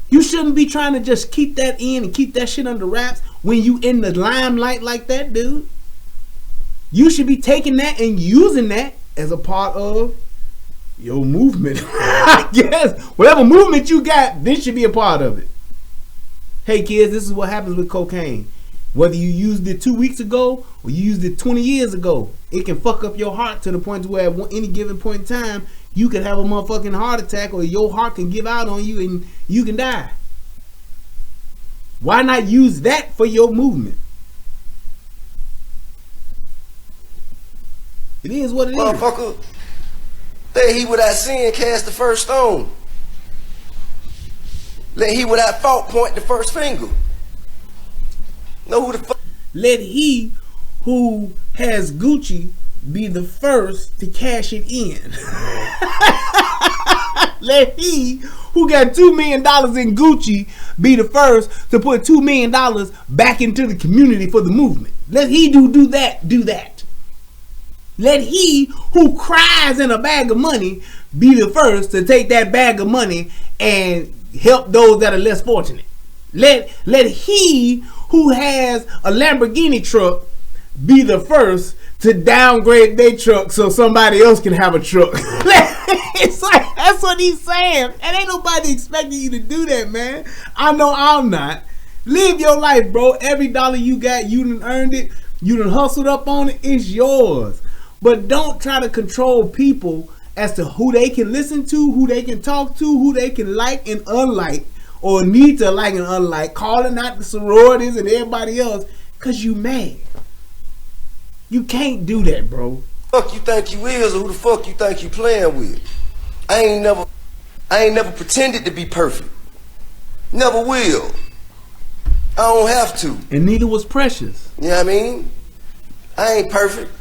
You shouldn't be trying to just keep that in and keep that shit under wraps when you in the limelight like that, dude. You should be taking that and using that as a part of your movement. I guess whatever movement you got, this should be a part of it. Hey kids, this is what happens with cocaine. Whether you used it 2 weeks ago or you used it 20 years ago, it can fuck up your heart to the point where at any given point in time you can have a motherfucking heart attack, or your heart can give out on you and you can die. Why not use that for your movement? It is what it is. Motherfucker, let he without sin cast the first stone. Let he without fault point the first finger. Know who the fuck? Let he who has Gucci be the first to cash it in. Let he who got $2 million in Gucci be the first to put $2 million back into the community for the movement. Let he do that. Let he who cries in a bag of money be the first to take that bag of money and help those that are less fortunate. Let he who has a Lamborghini truck be the first to downgrade their truck so somebody else can have a truck. It's like, that's what he's saying. And ain't nobody expecting you to do that, man. I know I'm not. Live your life, bro. Every dollar you got, you done earned it. You done hustled up on it. It's yours. But don't try to control people as to who they can listen to, who they can talk to, who they can like and unlike, or need to like and unlike, calling out the sororities and everybody else because you mad. You can't do that, bro. Fuck you think you is, or who the fuck you think you playing with? I ain't never pretended to be perfect. Never will. I don't have to. And neither was Precious. You know what I mean? I ain't perfect.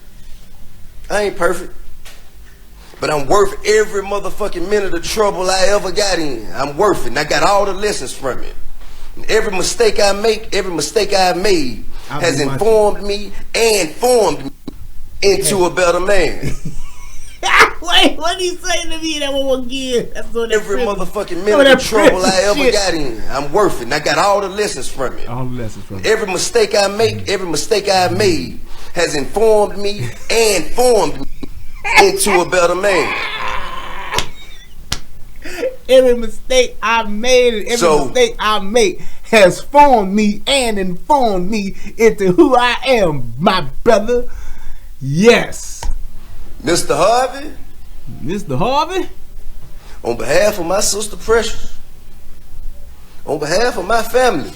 But I'm worth every motherfucking minute of trouble I ever got in. I'm worth it. And I got all the lessons from it. And every mistake I make, every mistake I made has informed me and formed me into a better man. Wait, what did he say to me that one again? That's what every motherfucking minute of trouble I ever got in, I'm worth it. And I got all the lessons from it. All the lessons from it. Every mistake I make, every mistake I made has informed me and formed me into a better man. Every mistake I made and every mistake I make has formed me and informed me into who I am, my brother. Yes. Mr. Harvey. Mr. Harvey? On behalf of my sister Precious, on behalf of my family,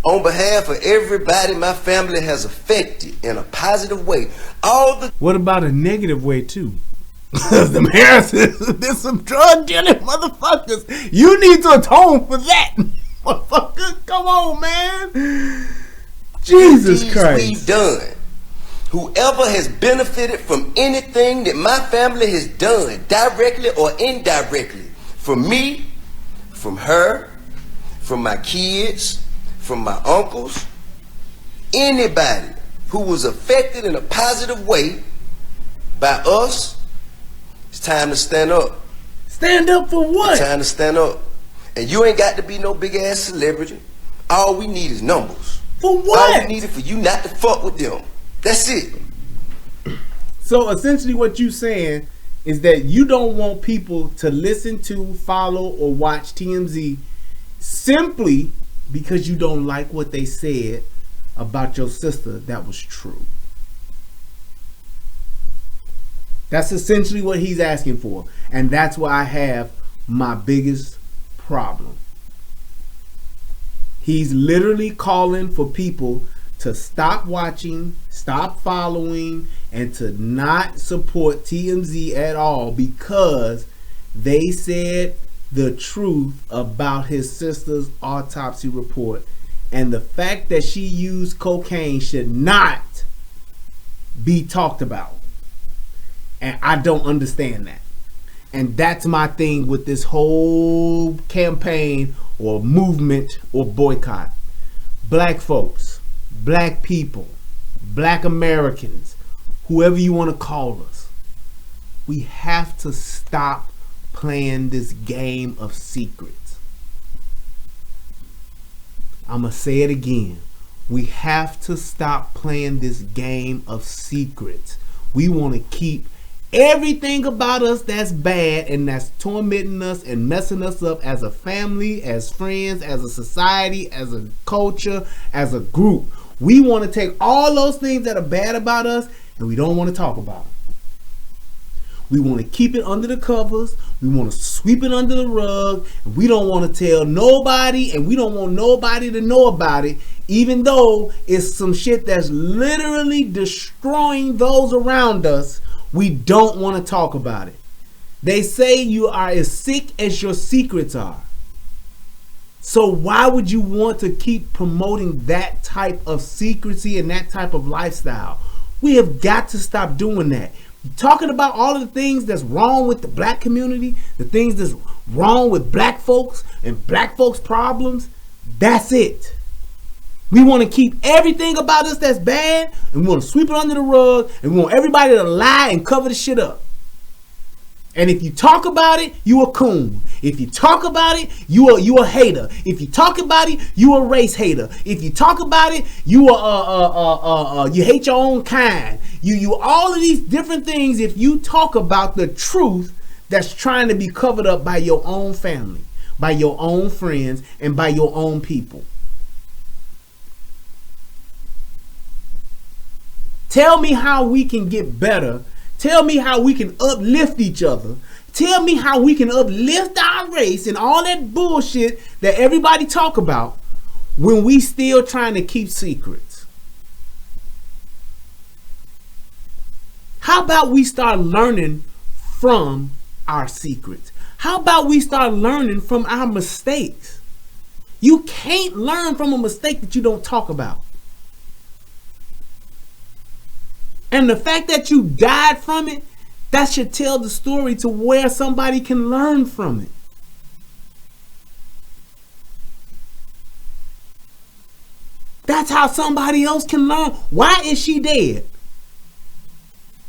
on behalf of everybody my family has affected in a positive way, What about a negative way too? Them Harrises, there's some drug dealing motherfuckers. You need to atone for that. Motherfucker, come on, man. Jesus Christ. We've done. Whoever has benefited from anything that my family has done, directly or indirectly, from me, from her, from my kids, from my uncles, anybody who was affected in a positive way by us, it's time to stand up. Stand up for what? It's time to stand up. And you ain't got to be no big ass celebrity. All we need is numbers. For what? All we need is for you not to fuck with them. That's it. So essentially what you saying is that you don't want people to listen to, follow, or watch TMZ simply because you don't like what they said about your sister that was true. That's essentially what he's asking for. And that's why I have my biggest problem. He's literally calling for people to stop watching, stop following, and to not support TMZ at all because they said the truth about his sister's autopsy report. And the fact that she used cocaine should not be talked about. And I don't understand that. And that's my thing with this whole campaign or movement or boycott. Black folks, black people, black Americans, whoever you want to call us, we have to stop playing this game of secrets. I'm going to say it again. We have to stop playing this game of secrets. We want to keep everything about us that's bad and that's tormenting us and messing us up as a family, as friends, as a society, as a culture, as a group. We want to take all those things that are bad about us and we don't want to talk about them. We want to keep it under the covers. We want to sweep it under the rug. And we don't want to tell nobody, and we don't want nobody to know about it, even though it's some shit that's literally destroying those around us. We don't want to talk about it. They say you are as sick as your secrets are. So why would you want to keep promoting that type of secrecy and that type of lifestyle? We have got to stop doing that. You're talking about all of the things that's wrong with the black community, the things that's wrong with black folks and black folks' problems. That's it. We want to keep everything about us that's bad, and we want to sweep it under the rug, and we want everybody to lie and cover the shit up. And if you talk about it, you a coon. If you talk about it, you a hater. If you talk about it, you a race hater. If you talk about it, you you hate your own kind. You all of these different things. If you talk about the truth that's trying to be covered up by your own family, by your own friends, and by your own people. Tell me how we can get better. Tell me how we can uplift each other. Tell me how we can uplift our race and all that bullshit that everybody talk about when we still trying to keep secrets. How about we start learning from our secrets? How about we start learning from our mistakes? You can't learn from a mistake that you don't talk about. And the fact that you died from it, that should tell the story to where somebody can learn from it. That's how somebody else can learn. Why is she dead?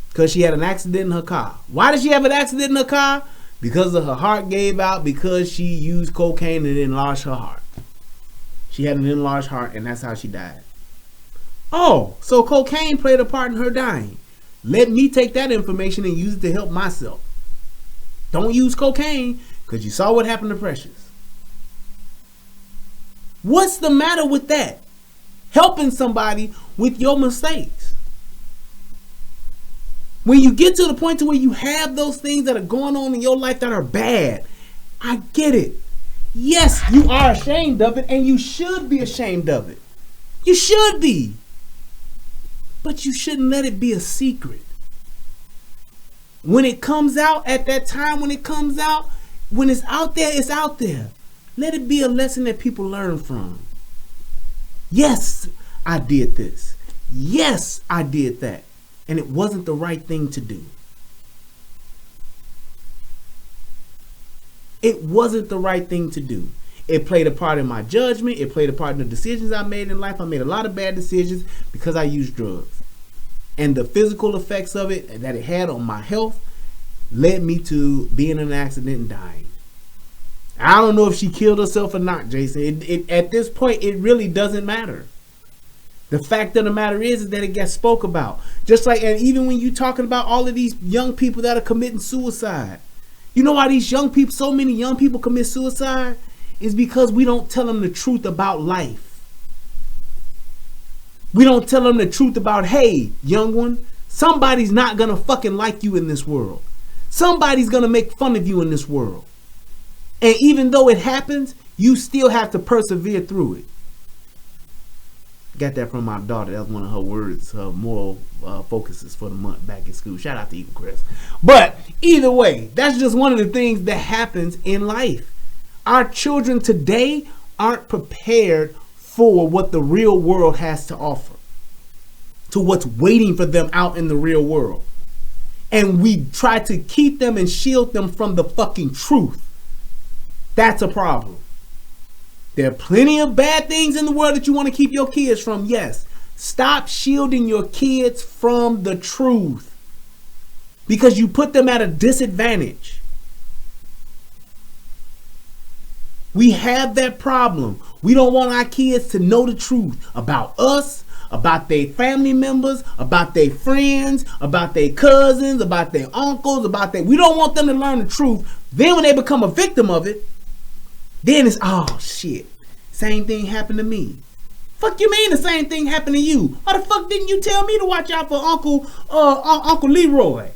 Because she had an accident in her car. Why did she have an accident in her car? Because of her heart gave out because she used cocaine and enlarged her heart. She had an enlarged heart and that's how she died. Oh, so cocaine played a part in her dying. Let me take that information and use it to help myself. Don't use cocaine because you saw what happened to Precious. What's the matter with that? Helping somebody with your mistakes. When you get to the point to where you have those things that are going on in your life that are bad, I get it. Yes, you are ashamed of it and you should be ashamed of it. You should be. But you shouldn't let it be a secret. When it comes out, at that time when it comes out, when it's out there, it's out there. Let it be a lesson that people learn from. Yes, I did this. Yes, I did that. And it wasn't the right thing to do. It wasn't the right thing to do. It played a part in my judgment. It played a part in the decisions I made in life. I made a lot of bad decisions because I used drugs. And the physical effects of it that it had on my health led me to being in an accident and dying. I don't know if she killed herself or not, Jason. At this point, it really doesn't matter. The fact of the matter is that it gets spoke about. Just like, and even when you're talking about all of these young people that are committing suicide. You know why these young people, so many young people commit suicide? Is because we don't tell them the truth about life. We don't tell them the truth about, hey, young one, somebody's not going to fucking like you in this world. Somebody's going to make fun of you in this world. And even though it happens, you still have to persevere through it. Got that from my daughter. That was one of her words, her moral focuses for the month back in school. Shout out to Eagle Chris. But either way, that's just one of the things that happens in life. Our children today aren't prepared for what the real world has to offer, to what's waiting for them out in the real world. And we try to keep them and shield them from the fucking truth. That's a problem. There are plenty of bad things in the world that you want to keep your kids from. Yes. Stop shielding your kids from the truth because you put them at a disadvantage. We have that problem. We don't want our kids to know the truth about us, about their family members, about their friends, about their cousins, about their uncles, we don't want them to learn the truth. Then when they become a victim of it, then it's, oh shit, same thing happened to me. Fuck you mean the same thing happened to you? Why the fuck didn't you tell me to watch out for Uncle Leroy?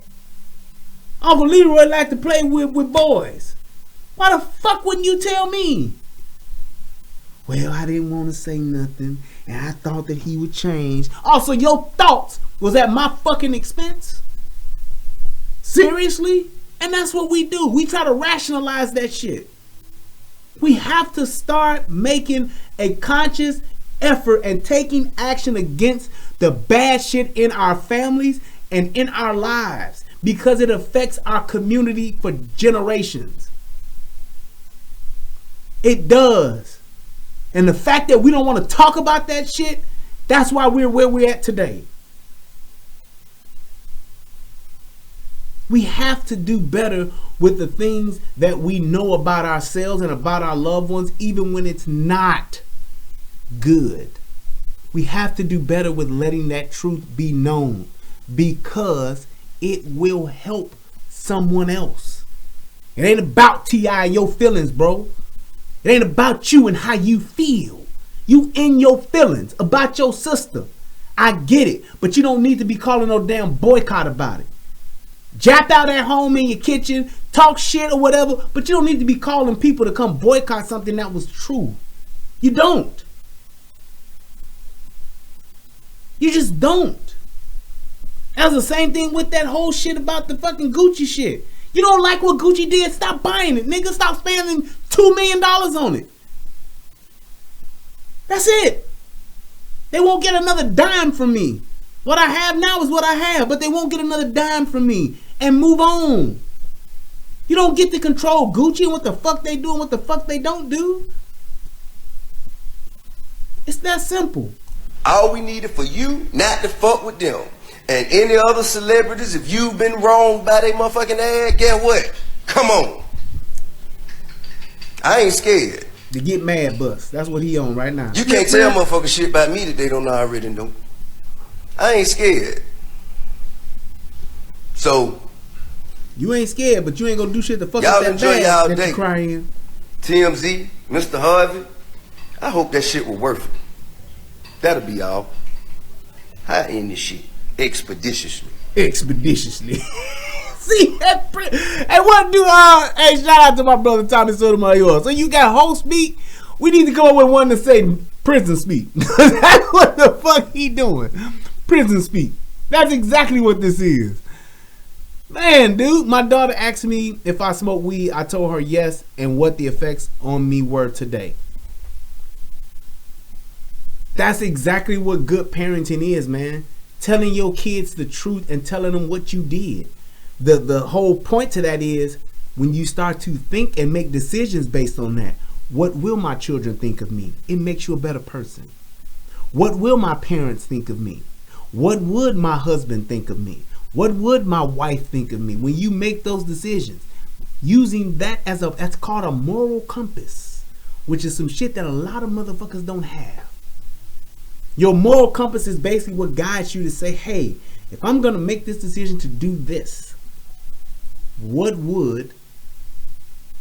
Uncle Leroy liked to play with boys. Why the fuck wouldn't you tell me? Well, I didn't want to say nothing, and I thought that he would change. Also, your thoughts was at my fucking expense? Seriously? And that's what we do. We try to rationalize that shit. We have to start making a conscious effort and taking action against the bad shit in our families and in our lives because it affects our community for generations. It does. And the fact that we don't want to talk about that shit, that's why we're where we're at today. We have to do better with the things that we know about ourselves and about our loved ones, even when it's not good. We have to do better with letting that truth be known because it will help someone else. It ain't about T.I. and your feelings, bro. It ain't about you and how you feel. You in your feelings about your sister. I get it, but you don't need to be calling no damn boycott about it. Jap out at home in your kitchen, talk shit or whatever, but you don't need to be calling people to come boycott something that was true. You don't. You just don't. That's the same thing with that whole shit about the fucking Gucci shit. You don't like what Gucci did? Stop buying it, nigga. Stop spending $2 million on it. That's it. They won't get another dime from me. What I have now is what I have, but they won't get another dime from me. And move on. You don't get to control Gucci and what the fuck they do and what the fuck they don't do. It's that simple. All we needed for you not to fuck with them. And any other celebrities, if you've been wronged by their motherfucking ass, guess what? Come on. I ain't scared. To get mad bust. That's what he on right now. You can't tell motherfuckers shit about me that they don't already know. I ain't scared. So you ain't scared, but you ain't gonna do shit to fuck y'all up that enjoy bag y'all that day. you crying. TMZ, Mr. Harvey, I hope that shit was worth it. That'll be all. I end this shit expeditiously. Expeditiously. See that? Hey, what do hey, shout out to my brother Tommy Sotomayor. So you got whole speak. We need to come up with one to say prison speak. That's what the fuck he doing. Prison speak. That's exactly what this is. Man, dude, my daughter asked me if I smoke weed. I told her yes, and what the effects on me were today. That's exactly what good parenting is, man. Telling your kids the truth and telling them what you did. The whole point to that is when you start to think and make decisions based on that. What will my children think of me? It makes you a better person. What will my parents think of me? What would my husband think of me? What would my wife think of me? When you make those decisions, using that as that's called a moral compass, which is some shit that a lot of motherfuckers don't have. Your moral compass is basically what guides you to say, hey, if I'm going to make this decision to do this, what would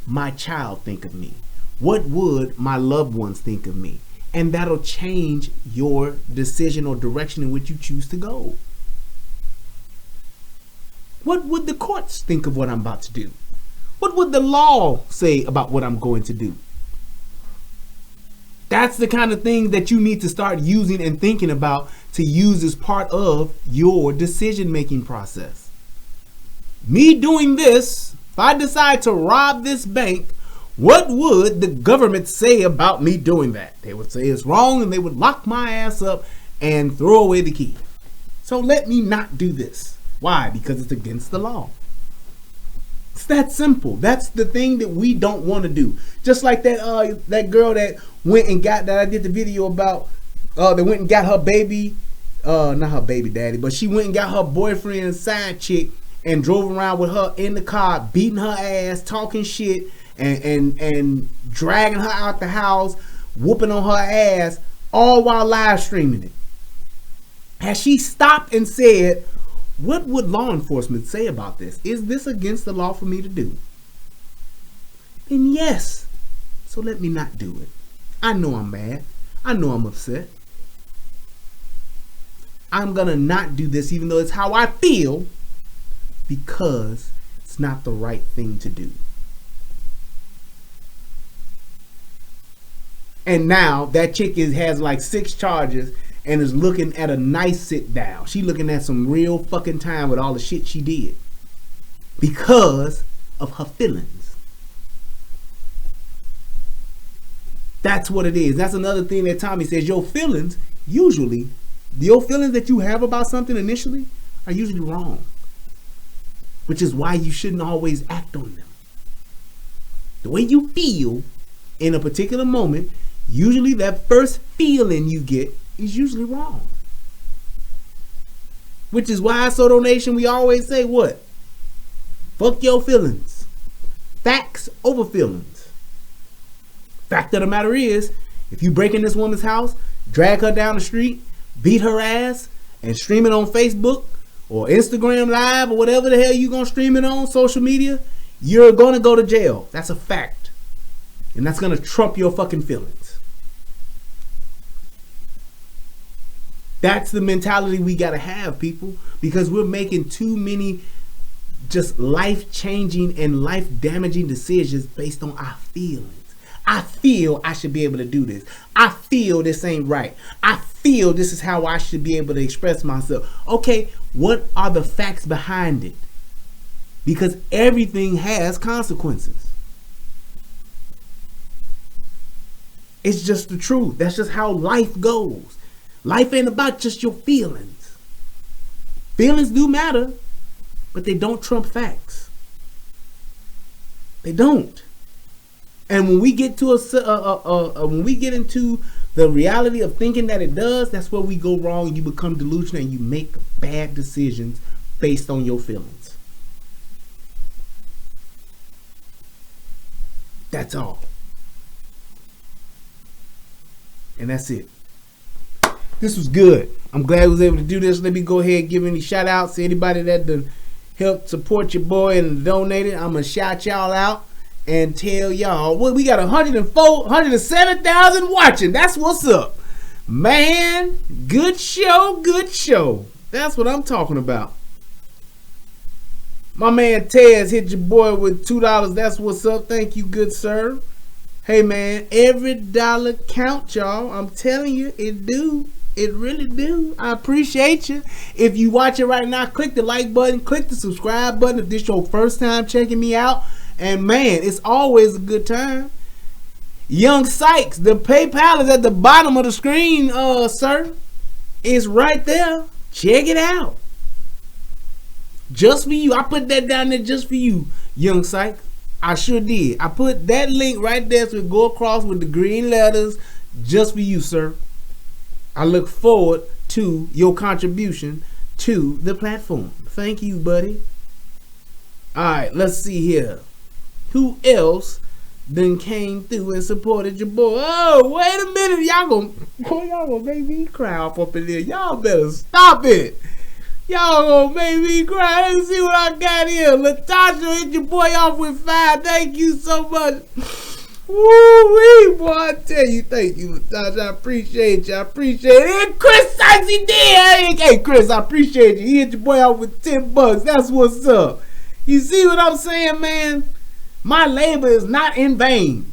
my child think of me? What would my loved ones think of me? And that'll change your decision or direction in which you choose to go. What would the courts think of what I'm about to do? What would the law say about what I'm going to do? That's the kind of thing that you need to start using and thinking about to use as part of your decision-making process. Me doing this, if I decide to rob this bank, what would the government say about me doing that? They would say it's wrong and they would lock my ass up and throw away the key. So let me not do this. Why? Because it's against the law. It's that simple. That's the thing that we don't want to do. Just like that girl that went and got, that I did the video about, that went and got her baby, not her baby daddy, but she went and got her boyfriend's side chick and drove around with her in the car, beating her ass, talking shit, and dragging her out the house, whooping on her ass, all while live streaming it. Has she stopped and said, what would law enforcement say about this? Is this against the law for me to do? Then yes. So let me not do it. I know I'm mad. I know I'm upset. I'm gonna not do this even though it's how I feel, because it's not the right thing to do. And now that chick has like 6 charges and is looking at a nice sit down. She looking at some real fucking time with all the shit she did because of her feelings. That's what it is. That's another thing that Tommy says. Your feelings that you have about something initially are usually wrong, which is why you shouldn't always act on them. The way you feel in a particular moment, usually that first feeling you get is usually wrong. Which is why, Soto Nation, we always say what? Fuck your feelings. Facts over feelings. Fact of the matter is, if you break in this woman's house, drag her down the street, beat her ass, and stream it on Facebook or Instagram Live or whatever the hell you gonna stream it on, social media, you're gonna go to jail. That's a fact. And that's gonna trump your fucking feelings. That's the mentality we gotta have, people, because we're making too many just life-changing and life-damaging decisions based on our feelings. I feel I should be able to do this. I feel this ain't right. I feel this is how I should be able to express myself. Okay, what are the facts behind it? Because everything has consequences. It's just the truth. That's just how life goes. Life ain't about just your feelings. Feelings do matter, but they don't trump facts. They don't. And when we get to when we get into the reality of thinking that it does, that's where we go wrong. You become delusional and you make bad decisions based on your feelings. That's all. And that's it. This was good. I'm glad I was able to do this. Let me go ahead and give any shout outs to anybody that done helped support your boy and donated. I'm going to shout y'all out and tell y'all, well, we got 107,000 watching. That's what's up. Man, good show, good show. That's what I'm talking about. My man Tez hit your boy with $2. That's what's up. Thank you, good sir. Hey, man, every dollar count, y'all. I'm telling you, it do. It really do. I appreciate you. If you watch it right now, click the like button. Click the subscribe button if this is your first time checking me out. And, man, it's always a good time. Young Sykes, the PayPal is at the bottom of the screen, sir. It's right there. Check it out. Just for you. I put that down there just for you, Young Sykes. I sure did. I put that link right there so it go across with the green letters just for you, sir. I look forward to your contribution to the platform. Thank you, buddy. All right, let's see here. Who else then came through and supported your boy? Oh, wait a minute. Y'all gonna make me cry off up in there. Y'all better stop it. Y'all gonna make me cry. Let me see what I got here. Latasha hit your boy off with 5. Thank you so much. Woo-wee, boy, I tell you, thank you, Latasha. I appreciate you. I appreciate it. And Chris Sykes, he did. Hey, Chris, I appreciate you. He hit your boy off with $10. That's what's up. You see what I'm saying, man? My labor is not in vain.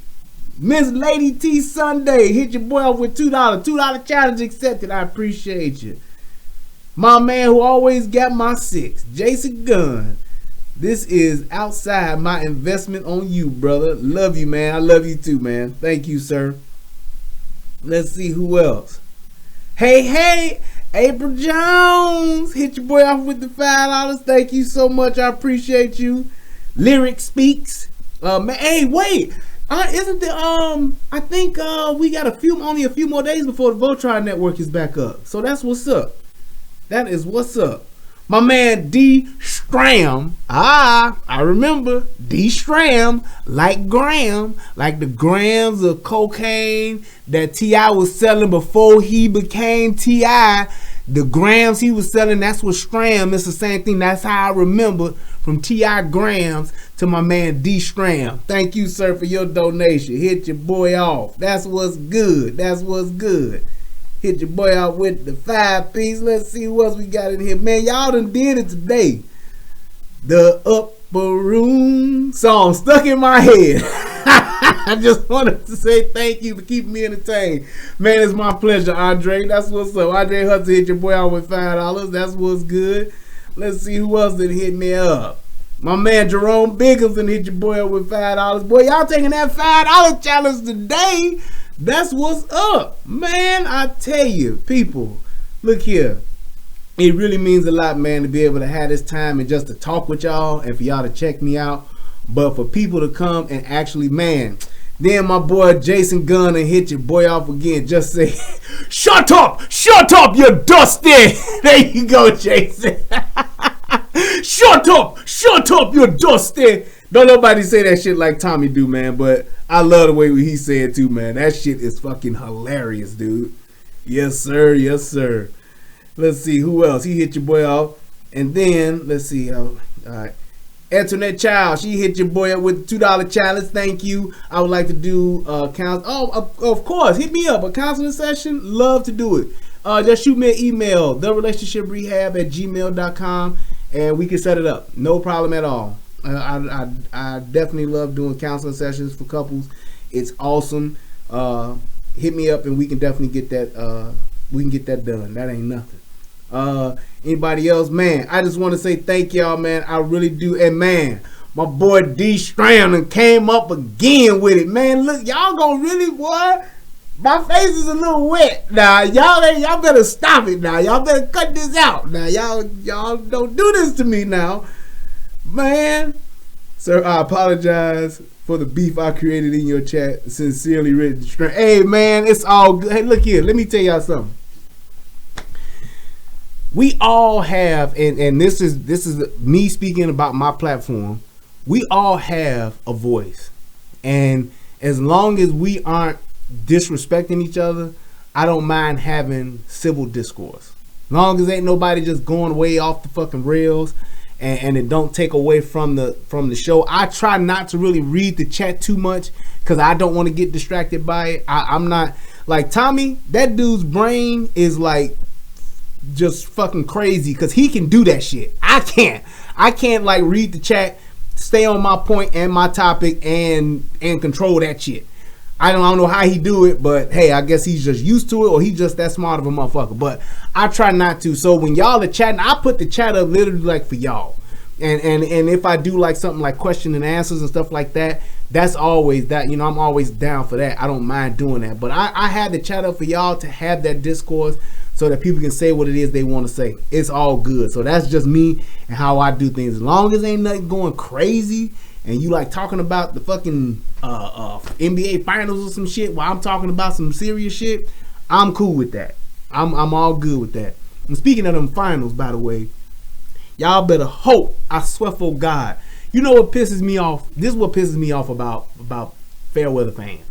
Miss Lady T Sunday hit your boy off with $2. $2 challenge accepted. I appreciate you. My man who always got my 6, Jason Gunn. This is outside my investment on you, brother. Love you, man. I love you too, man. Thank you, sir. Let's see who else. Hey, April Jones hit your boy off with the $5. Thank you so much. I appreciate you. Lyric Speaks. Man, hey, wait. Isn't the I think we got only a few more days before the Voltron network is back up. So that's what's up. That is what's up. My man D Stram. I remember D Stram, like Graham, like the grams of cocaine that T.I. was selling before he became T.I. The grams he was selling, that's what Stram. It's the same thing. That's how I remember from T.I. grams to my man D Stram. Thank you, sir, for your donation. Hit your boy off. That's what's good. That's what's good. Hit your boy out with the 5-piece. Let's see what else we got in here. Man, y'all done did it today. The Upper Room song stuck in my head. I just wanted to say thank you for keeping me entertained. Man, it's my pleasure, Andre. That's what's up. Andre Hudson hit your boy out with $5. That's what's good. Let's see who else did hit me up. My man Jerome Biggums done hit your boy up with $5. Boy, y'all taking that $5 challenge today. That's what's up, man. I tell you, people, look here. It really means a lot, man, to be able to have this time and just to talk with y'all and for y'all to check me out. But for people to come and actually, man, then my boy Jason Gunn and hit your boy off again. Just say, shut up, you dusty. There you go, Jason. Shut up, you dusty. Don't nobody say that shit like Tommy do, man, but I love the way he said too, man. That shit is fucking hilarious, dude. Yes, sir. Yes, sir. Let's see who else. He hit your boy off. And then, let's see. All right. Antoinette Child, she hit your boy up with the $2 challenge. Thank you. I would like to do of course, hit me up. A counseling session, love to do it. Just shoot me an email, therelationshiprehab@gmail.com. and we can set it up. No problem at all. I definitely love doing counseling sessions for couples. It's awesome. Hit me up and we can definitely get that. We can get that done. That ain't nothing. Anybody else, man? I just want to say thank y'all, man. I really do. And man, my boy D Strand came up again with it, man. Look, y'all gonna really, boy. My face is a little wet now. Y'all better stop it now. Y'all better cut this out now. Y'all don't do this to me now, man. Sir, I apologize for the beef I created in your chat. Sincerely written. Hey, man, it's all good. Hey, look here. Let me tell y'all something. We all have, and this is me speaking about my platform. We all have a voice, and as long as we aren't disrespecting each other, I don't mind having civil discourse. Long as ain't nobody just going way off the fucking rails, and it don't take away from the show. I try not to really read the chat too much because I don't want to get distracted by it. I'm not like Tommy. That dude's brain is like just fucking crazy because he can do that shit. I can't like read the chat, stay on my point and my topic, and control that shit. I don't know how he do it, but hey, I guess he's just used to it, or he's just that smart of a motherfucker. But I try not to. So when y'all are chatting, I put the chat up literally like for y'all. And if I do like something like question and answers and stuff like that, that's always that, I'm always down for that. I don't mind doing that. But I had the chat up for y'all to have that discourse so that people can say what it is they want to say. It's all good. So that's just me and how I do things. As long as ain't nothing going crazy and you like talking about the fucking NBA finals or some shit while I'm talking about some serious shit, I'm cool with that. I'm all good with that. And speaking of them finals, by the way, y'all better hope, I swear for God. You know what pisses me off? This is what pisses me off about fair weather fans.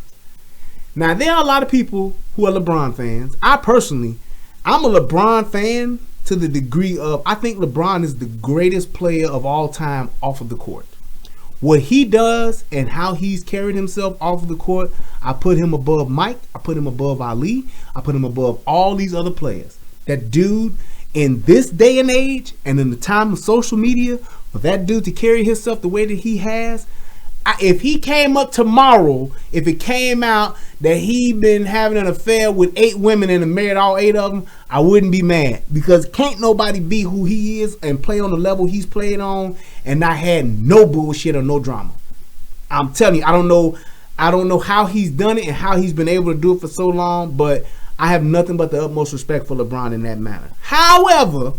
Now, there are a lot of people who are LeBron fans. I'm a LeBron fan to the degree of, I think LeBron is the greatest player of all time off of the court. What he does and how he's carried himself off of the court, I put him above Mike. I put him above Ali. I put him above all these other players. That dude, in this day and age and in the time of social media, for that dude to carry himself the way that he has, if he came up tomorrow, if it came out that he been having an affair with 8 women and married all 8 of them, I wouldn't be mad, because can't nobody be who he is and play on the level he's played on and not had no bullshit or no drama. I'm telling you, I don't know how he's done it and how he's been able to do it for so long, but I have nothing but the utmost respect for LeBron in that manner. However,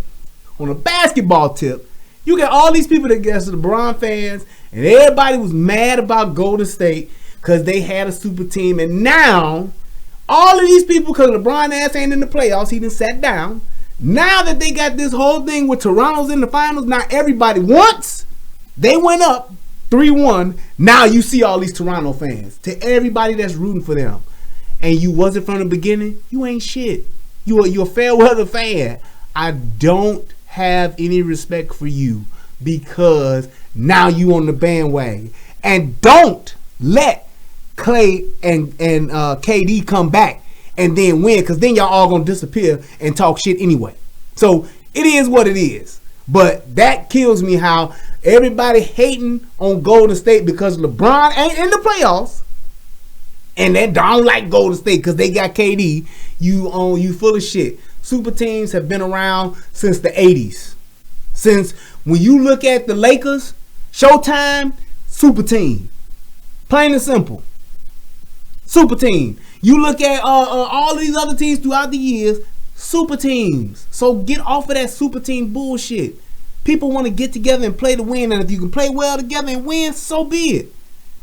on a basketball tip, you got all these people that guess LeBron fans, and everybody was mad about Golden State because they had a super team. And now, all of these people, because LeBron ass ain't in the playoffs, he done sat down. Now that they got this whole thing with Toronto's in the finals, now everybody, once they went up 3-1, now you see all these Toronto fans. To everybody that's rooting for them, and you wasn't from the beginning, you ain't shit. You're a fair weather fan. I don't have any respect for you because now you on the bandwagon. And don't let Clay and KD come back and then win, because then y'all all gonna disappear and talk shit anyway. So it is what it is. But that kills me how everybody hating on Golden State because LeBron ain't in the playoffs, and they don't like Golden State because they got KD. You full of shit. Super teams have been around since the 80s. Since when you look at the Lakers, Showtime, super team. Plain and simple. Super team. You look at all these other teams throughout the years, super teams. So get off of that super team bullshit. People want to get together and play to win, and if you can play well together and win, so be it.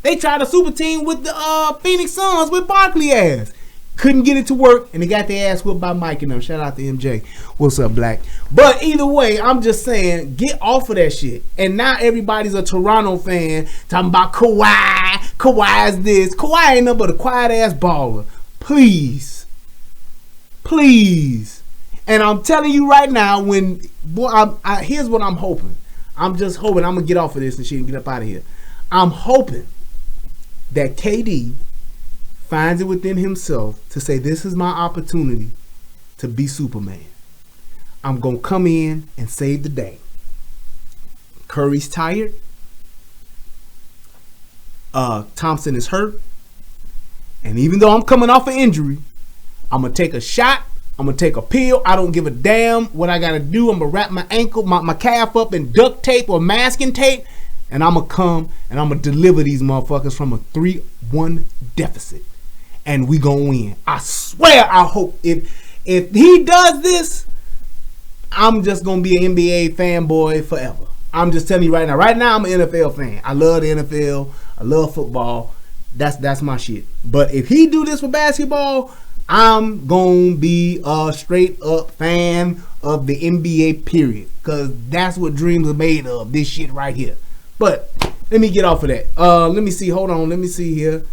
They tried a super team with the Phoenix Suns with Barkley ass. Couldn't get it to work, and they got their ass whipped by Mike and them. Shout out to MJ. What's up, Black? But either way, I'm just saying, get off of that shit. And now everybody's a Toronto fan talking about Kawhi. Kawhi's this. Kawhi ain't nothing but a quiet ass baller. Please. Please. And I'm telling you right now, here's what I'm hoping. I'm just hoping, I'm going to get off of this and shit and get up out of here. I'm hoping that KD finds it within himself to say, this is my opportunity to be Superman. I'm going to come in and save the day. Curry's tired. Thompson is hurt. And even though I'm coming off an injury, I'm going to take a shot. I'm going to take a pill. I don't give a damn what I got to do. I'm going to wrap my ankle, my calf up in duct tape or masking tape. And I'm going to come and I'm going to deliver these motherfuckers from a 3-1 deficit. And we going to win. I swear, I hope if he does this, I'm just going to be an NBA fanboy forever. I'm just telling you right now. Right now, I'm an NFL fan. I love the NFL. I love football. That's my shit. But if he do this for basketball, I'm going to be a straight up fan of the NBA, period. Because that's what dreams are made of, this shit right here. But let me get off of that. Let me see. Hold on. Let me see here.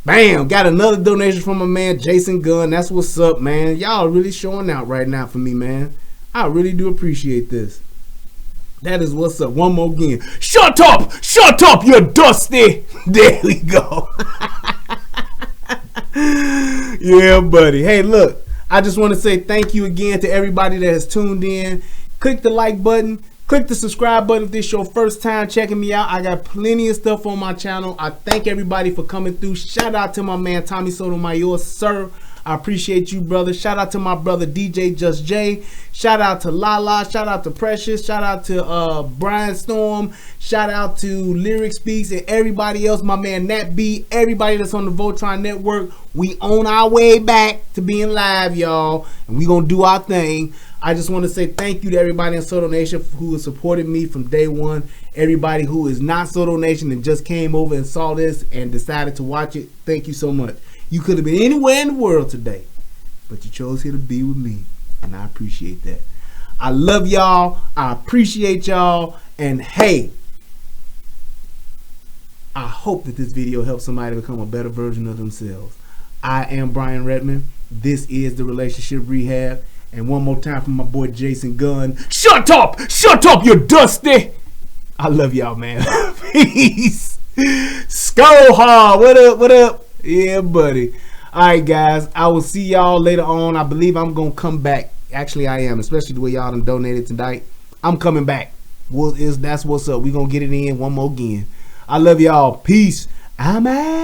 Bam. Got another donation from my man, Jason Gunn. That's what's up, man. Y'all really showing out right now for me, man. I really do appreciate this. That is what's up. One more again. Shut up! Shut up, you dusty! There we go. Yeah, buddy. Hey, look. I just want to say thank you again to everybody that has tuned in. Click the like button. Click the subscribe button if this is your first time checking me out. I got plenty of stuff on my channel. I thank everybody for coming through. Shout out to my man, Tommy Sotomayor, sir. I appreciate you, brother. Shout out to my brother, DJ Just J. Shout out to Lala. Shout out to Precious. Shout out to Brian Storm. Shout out to Lyric Speaks and everybody else. My man, Nat B. Everybody that's on the Voltron Network. We on our way back to being live, y'all. And we going to do our thing. I just want to say thank you to everybody in Soto Nation who has supported me from day one. Everybody who is not Soto Nation and just came over and saw this and decided to watch it. Thank you so much. You could have been anywhere in the world today, but you chose here to be with me, and I appreciate that. I love y'all. I appreciate y'all. And hey, I hope that this video helps somebody become a better version of themselves. I am Brian Redmond. This is The Relationship Rehab. And one more time from my boy Jason Gunn. Shut up! Shut up, you dusty! I love y'all, man. Peace. Skull Hard. What up? What up? Yeah, buddy. Alright, guys. I will see y'all later on. I believe I'm going to come back. Actually, I am. Especially the way y'all done donated tonight. I'm coming back. That's what's up. We're going to get it in one more again. I love y'all. Peace. I'm out.